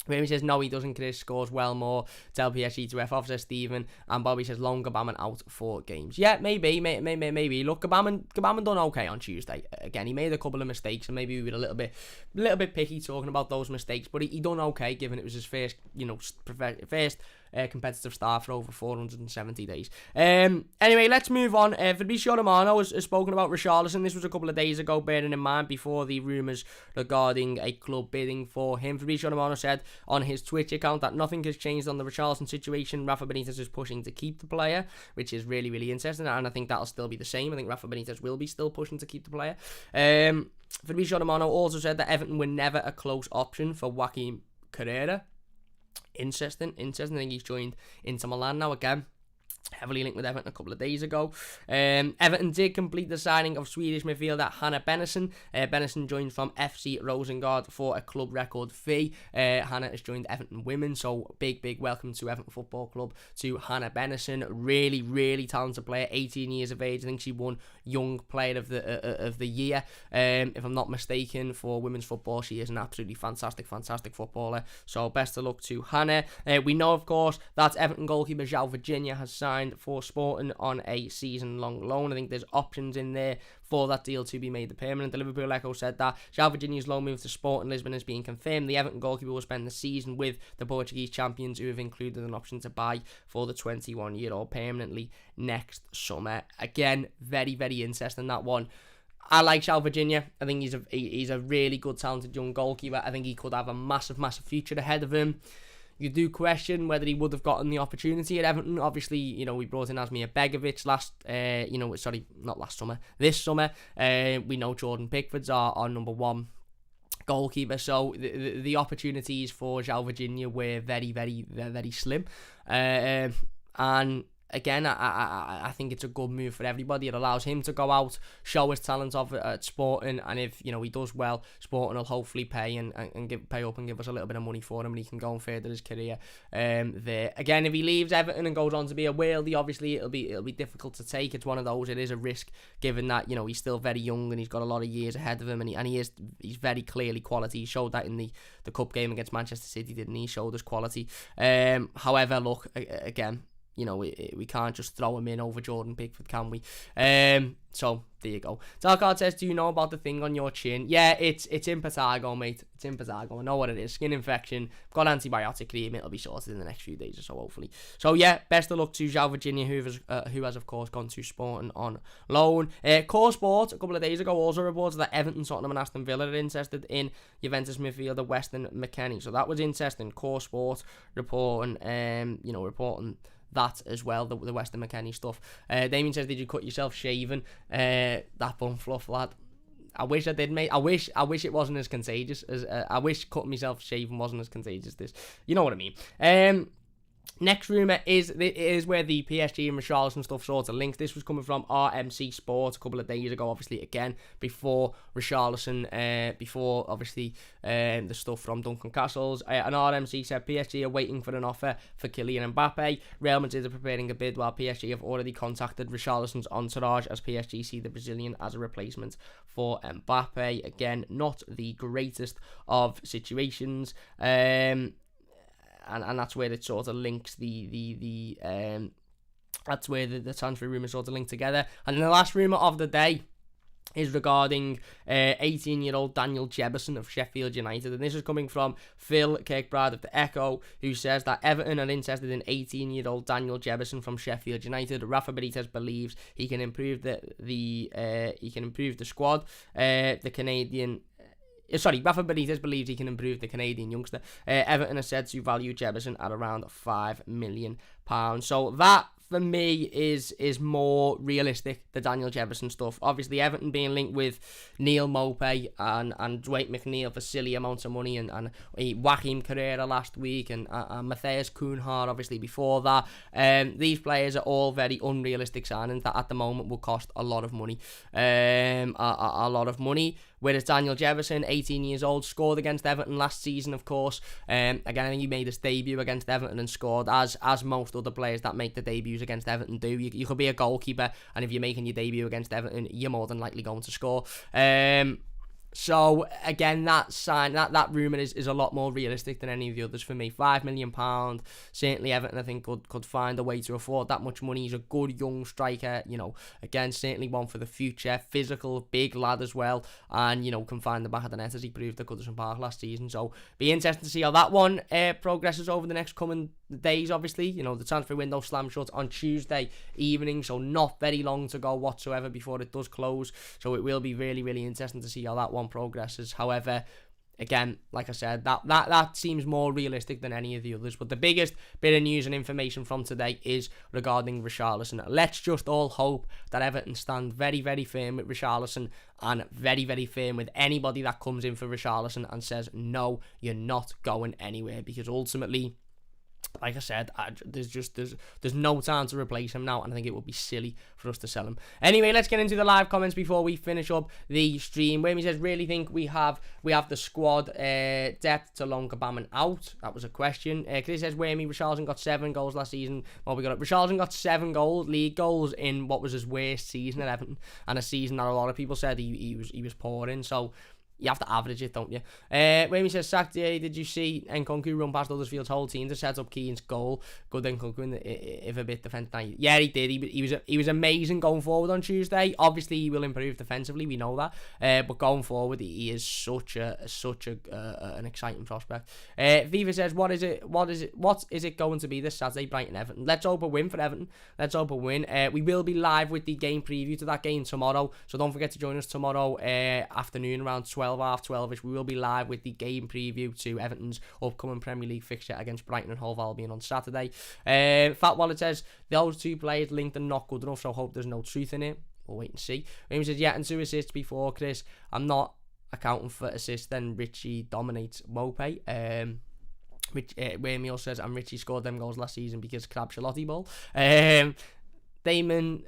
Maybe says no, he doesn't. Chris scores well more. Tell PSG to F off, says Stephen. And Bobby says long Gabaman out for games. Yeah, maybe. Look, Gabaman done okay on Tuesday. Again, he made a couple of mistakes, and maybe we were a little bit picky talking about those mistakes. But he done okay, given it was his first competitive start for over 470 days. Anyway, let's move on. Fabrizio Romano has spoken about Richarlison. This was a couple of days ago, bearing in mind before the rumours regarding a club bidding for him. Fabrizio Romano said on his Twitch account that nothing has changed on the Richarlison situation. Rafa Benitez is pushing to keep the player, which is really, really interesting, and I think that'll still be the same. I think Rafa Benitez will be still pushing to keep the player. Fabrizio Romano also said that Everton were never a close option for Joaquim Carrera. Interesting. I think he's joined Inter Milan now again. Heavily linked with Everton a couple of days ago. Everton did complete the signing of Swedish midfielder Hanna Bennison. Bennison joined from FC Rosengard for a club record fee. Hanna has joined Everton Women, so big welcome to Everton Football Club to Hanna Bennison. Really, really talented player, 18 years of age. I think she won Young Player of the Year, if I'm not mistaken, for women's football. She is an absolutely fantastic footballer. So best of luck to Hanna. We know, of course, that Everton goalkeeper João Virginia has signed for Sporting on a season-long loan. I think there's options in there for that deal to be made permanent. The Liverpool Echo said that João Virginia's loan move to Sporting Lisbon is being confirmed. The Everton goalkeeper will spend the season with the Portuguese champions, who have included an option to buy for the 21-year-old permanently next summer. Again, very, very interesting, that one. I like João Virginia. I think he's a really good, talented young goalkeeper. I think he could have a massive future ahead of him. You do question whether he would have gotten the opportunity at Everton. Obviously, you know, we brought in Asmir Begovic this summer. We know Jordan Pickford's our number one goalkeeper, so the opportunities for João Virginia were very, very, very, very slim. And again, I think it's a good move for everybody. It allows him to go out, show his talent off at Sporting, and if, you know, he does well, Sporting will hopefully pay pay up and give us a little bit of money for him, and he can go and further his career there. Again, if he leaves Everton and goes on to be a worldie, obviously it'll be difficult to take. It's one of those. It is a risk, given that, you know, he's still very young and he's got a lot of years ahead of him, and he's very clearly quality. He showed that in the cup game against Manchester City, didn't he? He showed us quality. However, look, again, you know, we can't just throw him in over Jordan Pickford, can we? So there you go. Darkard says, do you know about the thing on your chin? Yeah, it's impetigo, mate. It's impetigo. I know what it is. Skin infection. I've got antibiotic cream. It'll be sorted in the next few days or so, hopefully. So yeah, best of luck to João Virginia, who has of course gone to Sporting on loan. Core Sport a couple of days ago also reported that Everton, Tottenham and Aston Villa are interested in Juventus midfielder Weston McKennie. So that was interesting. Core Sport reporting that as well, the Weston McKennie stuff. Damien says, did you cut yourself shaving? That bum fluff, lad. I wish I did, mate. I wish it wasn't as contagious as I wish cutting myself shaving wasn't as contagious as this. You know what I mean. Next rumour is where the PSG and Richarlison stuff sort of links. This was coming from RMC Sport a couple of days ago, obviously, again, before Richarlison, before, obviously, the stuff from Duncan Castles. And RMC said PSG are waiting for an offer for Kylian Mbappe. Real Madrid are preparing a bid, while PSG have already contacted Richarlison's entourage, as PSG see the Brazilian as a replacement for Mbappe. Again, not the greatest of situations. And that's where it sort of links that's where the transfer rumours sort of link together. And then the last rumour of the day is regarding 18-year-old Daniel Jefferson of Sheffield United. And this is coming from Phil Kirkbride of the Echo, who says that Everton are interested in 18-year-old Daniel Jefferson from Sheffield United. Rafa Benitez believes he can improve the squad. Rafa Benitez believes he can improve the Canadian youngster. Everton are said to value Jefferson at around £5 million. So that, for me, is more realistic, the Daniel Jefferson stuff. Obviously, Everton being linked with Neil Maupay and Dwight Mcneil for silly amounts of money, and Joachim Carrera last week, and Matthias Cunha, obviously, before that. These players are all very unrealistic signings that at the moment will cost a lot of money. A lot of money. Whereas Daniel Jefferson, 18 years old, scored against Everton last season, of course. Again, I think he made his debut against Everton and scored, as most other players that make the debuts against Everton do. You could be a goalkeeper, and if you're making your debut against Everton, you're more than likely going to score. So again, that rumour is a lot more realistic than any of the others for me. £5 million. Certainly Everton, I think, could find a way to afford that much money. He's a good young striker, you know, again, certainly one for the future. Physical, big lad as well, and, you know, can find the back of the net, as he proved at Goodison Park last season. So be interesting to see how that one progresses over the next coming days. Obviously, you know, the transfer window slams shut on Tuesday evening, so not very long to go whatsoever before it does close. So it will be really, really interesting to see how that one progresses. However, again, like I said, that seems more realistic than any of the others. But the biggest bit of news and information from today is regarding Richarlison. Let's just all hope that Everton stand very, very firm with Richarlison, and very, very firm with anybody that comes in for Richarlison and says, no, you're not going anywhere, because ultimately, like I said, there's no time to replace him now, and I think it would be silly for us to sell him. Anyway, let's get into the live comments before we finish up the stream. Whammy says, really think we have the squad depth to loan Kabam out? That was a question. Chris says, Whammy, Richarlison got 7 goals last season. Well, Richarlison got 7 league goals in what was his worst season at Everton, and a season that a lot of people said he was poor in. So you have to average it, don't you? When he says, Saturday, did you see Nkunku run past Huddersfield's whole team to set up Keane's goal? Good Nkunku, if a bit defensive. Yeah, he did. He was amazing going forward on Tuesday. Obviously, he will improve defensively. We know that. But going forward, he is such an exciting prospect. Viva says, what is it going to be this Saturday, Brighton Everton? Let's hope a win for Everton. Let's hope a win. We will be live with the game preview to that game tomorrow. So don't forget to join us tomorrow afternoon around 12 12, half 12ish, we will be live with the game preview to Everton's upcoming Premier League fixture against Brighton and Hove Albion on Saturday. Fat Wallet says, those two players linked are not good enough, so hope there's no truth in it. We'll wait and see. Amy says, yeah, and 2 assists before Chris. I'm not accounting for assists, then Richie dominates Mope. Wayne says, and Richie scored them goals last season because Crabshalotty ball. Damien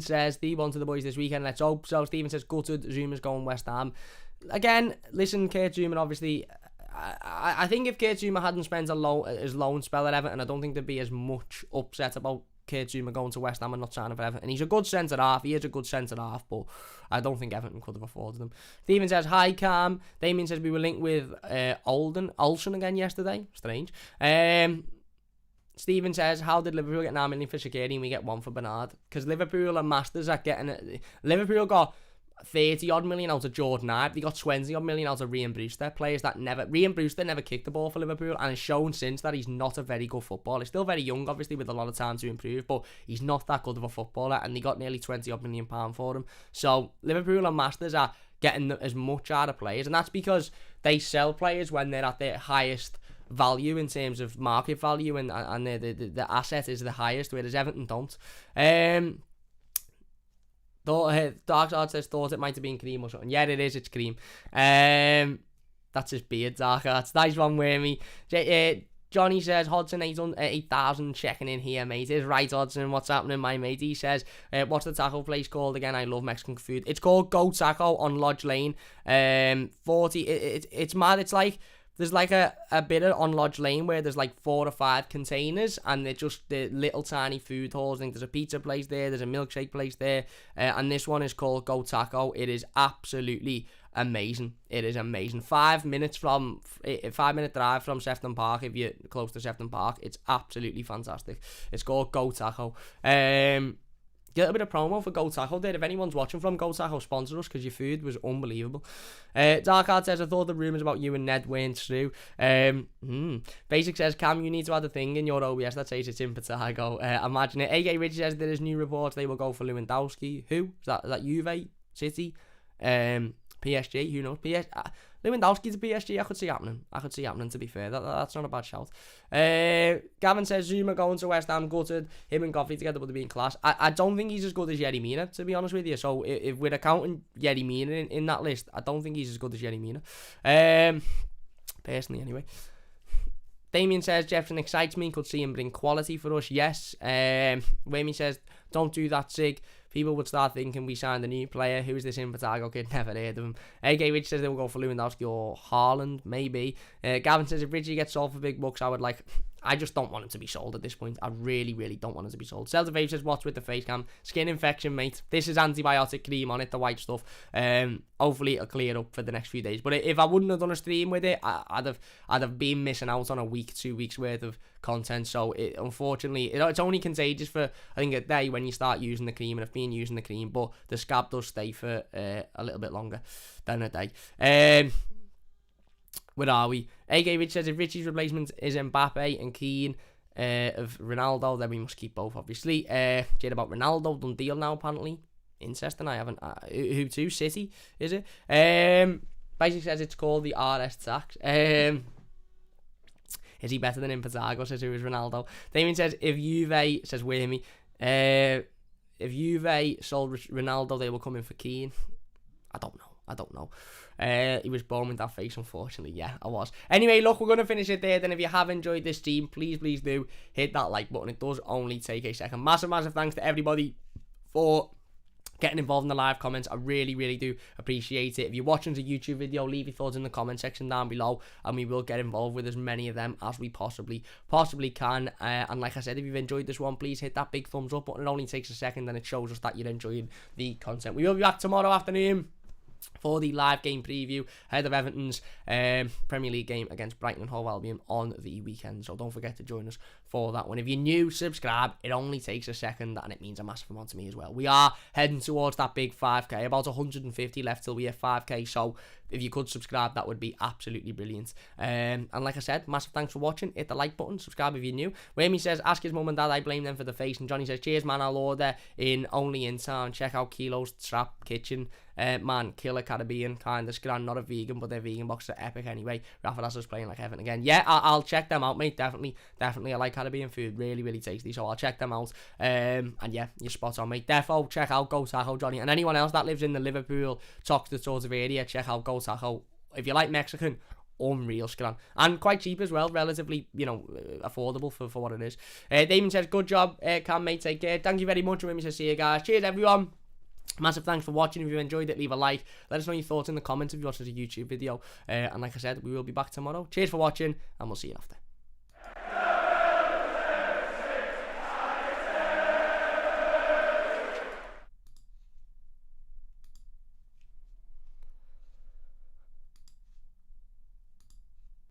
says, D1 to the boys this weekend, let's hope so. Stephen says, gutted, Zuma's going West Ham. Again, listen, Kurt Zouma, obviously, I think if Kurt Zouma hadn't spent his loan spell at Everton, I don't think there'd be as much upset about Kurt Zouma going to West Ham and not signing for Everton. He's a good centre-half. He is a good centre-half, but I don't think Everton could have afforded him. Stephen says, hi, Cam. Damien says, we were linked with Olsen again yesterday. Strange. Stephen says, how did Liverpool get 9 million for Shaqiri and we get 1 for Bernard? Because Liverpool are masters at getting it. Liverpool got 30 odd million out of Jordan Ibe. They got 20 odd million out of Ryan Brewster. Players that Ryan Brewster never kicked the ball for Liverpool and has shown since that he's not a very good footballer. He's still very young, obviously, with a lot of time to improve, but he's not that good of a footballer, and they got nearly 20 odd million pound for him. So Liverpool are masters at getting as much out of players, and that's because they sell players when they're at their highest value in terms of market value, and the asset is the highest, whereas Everton don't. Dark Art says, thought it might have been cream or something. Yeah, it is, it's cream. That's his beard, Dark Arts. Nice one, Wormy. Johnny says, Hodgson 8,000 checking in here, mate. Is right, Hodgson. What's happening, my mate? He says, what's the taco place called again? I love Mexican food. It's called Go Taco on Lodge Lane. 40. It's mad. It's like, there's like a bit on Lodge Lane where there's like 4 or 5 containers, and they're just the little tiny food halls. I think there's a pizza place there, there's a milkshake place there, and this one is called Go Taco. It is absolutely amazing. It is amazing. 5 minute drive from Sefton Park if you're close to Sefton Park. It's absolutely fantastic. It's called Go Taco. Get a bit of promo for Go Taco there. If anyone's watching from Go Taco, sponsor us, because your food was unbelievable. Dark Art says, I thought the rumours about you and Ned weren't true. Basic says, Cam, you need to add a thing in your OBS that says it's in Patago. Imagine it. AK Rich says there is new reports they will go for Lewandowski. Who? Is that Juve? City? PSG? Who knows? Lewandowski to PSG, I could see happening, to be fair. That's not a bad shout. Gavin says, Zuma going to West Ham, gutted. Him and Coffey together would have been class. I don't think he's as good as Yerry Mina, to be honest with you. So if we're accounting Yerry Mina in that list, I don't think he's as good as Yerry Mina. Personally, anyway. Damien says, Jefferson excites me, could see him bring quality for us. Yes. Wayme says, don't do that, Sig. People would start thinking we signed a new player. Who is this Impatago kid? Never heard of him. AK Rich says they will go for Lewandowski or Haaland, maybe. Gavin says if Richie gets sold for big bucks, I just don't want him to be sold at this point. I really, really don't want him to be sold. Celta Vape says, what's with the face cam? Skin infection, mate. This is antibiotic cream on it, the white stuff. Hopefully it'll clear up for the next few days. But if I wouldn't have done a stream with it, I'd have been missing out on a week, 2 weeks worth of content. So unfortunately, it's only contagious for, I think, a day when you start using the cream, and I've been using the cream, but the scab does stay for a little bit longer than a day. Where are we? AK Rich says if Richie's replacement is Mbappe and Keane of Ronaldo, then we must keep both, obviously. Jade about Ronaldo, done deal now, apparently. Interesting, I haven't. Who to? City, is it? Basically says it's called the RS tax. Is he better than Impatago? Says who is Ronaldo. Damien says if Juve, says Wormy, if Juve sold Ronaldo, they will come in for Keane. I don't know. He was born with that face, unfortunately. Yeah, I was. Anyway, look, we're going to finish it there. Then if you have enjoyed this stream, please do hit that like button. It does only take a second. Massive thanks to everybody for getting involved in the live comments. I really do appreciate it. If you're watching the YouTube video, leave your thoughts in the comment section down below, and we will get involved with as many of them as we possibly can. And like I said, if you've enjoyed this one, please hit that big thumbs up button. It only takes a second, and it shows us that you're enjoying the content. We will be back tomorrow afternoon for the live game preview ahead of Everton's Premier League game against Brighton and Hove Albion on the weekend. So don't forget to join us for that one. If you're new, subscribe. It only takes a second, and it means a massive amount to me as well. We are heading towards that big 5k, about 150 left till we hit 5k, so if you could subscribe, that would be absolutely brilliant. And like I said, massive thanks for watching. Hit the like button, subscribe if you're new. Whammy says, ask his mum and dad, I blame them for the face. And Johnny says, cheers man, I'll order in only in town. Check out Kilo's Trap Kitchen. Man, killer Caribbean, kind of scran, not a vegan, but their vegan boxes are epic anyway. Rafa was playing like Everton again. Yeah, I'll check them out, mate. Definitely. I like Caribbean food, really tasty, so I'll check them out. And yeah, you're spot on, mate. Defo, check out Go Taco, Johnny, and anyone else that lives in the Liverpool, Toxteth sort of area, check out Go Taco. If you like Mexican, unreal scran, and quite cheap as well, relatively, affordable for what it is. Damon says, good job, Cam, mate, take care. Thank you very much. Let me just see you guys. Cheers, everyone. Massive thanks for watching. If you enjoyed it, leave a like. Let us know your thoughts in the comments if you watched a YouTube video. And like I said, we will be back tomorrow. Cheers for watching, and we'll see you after.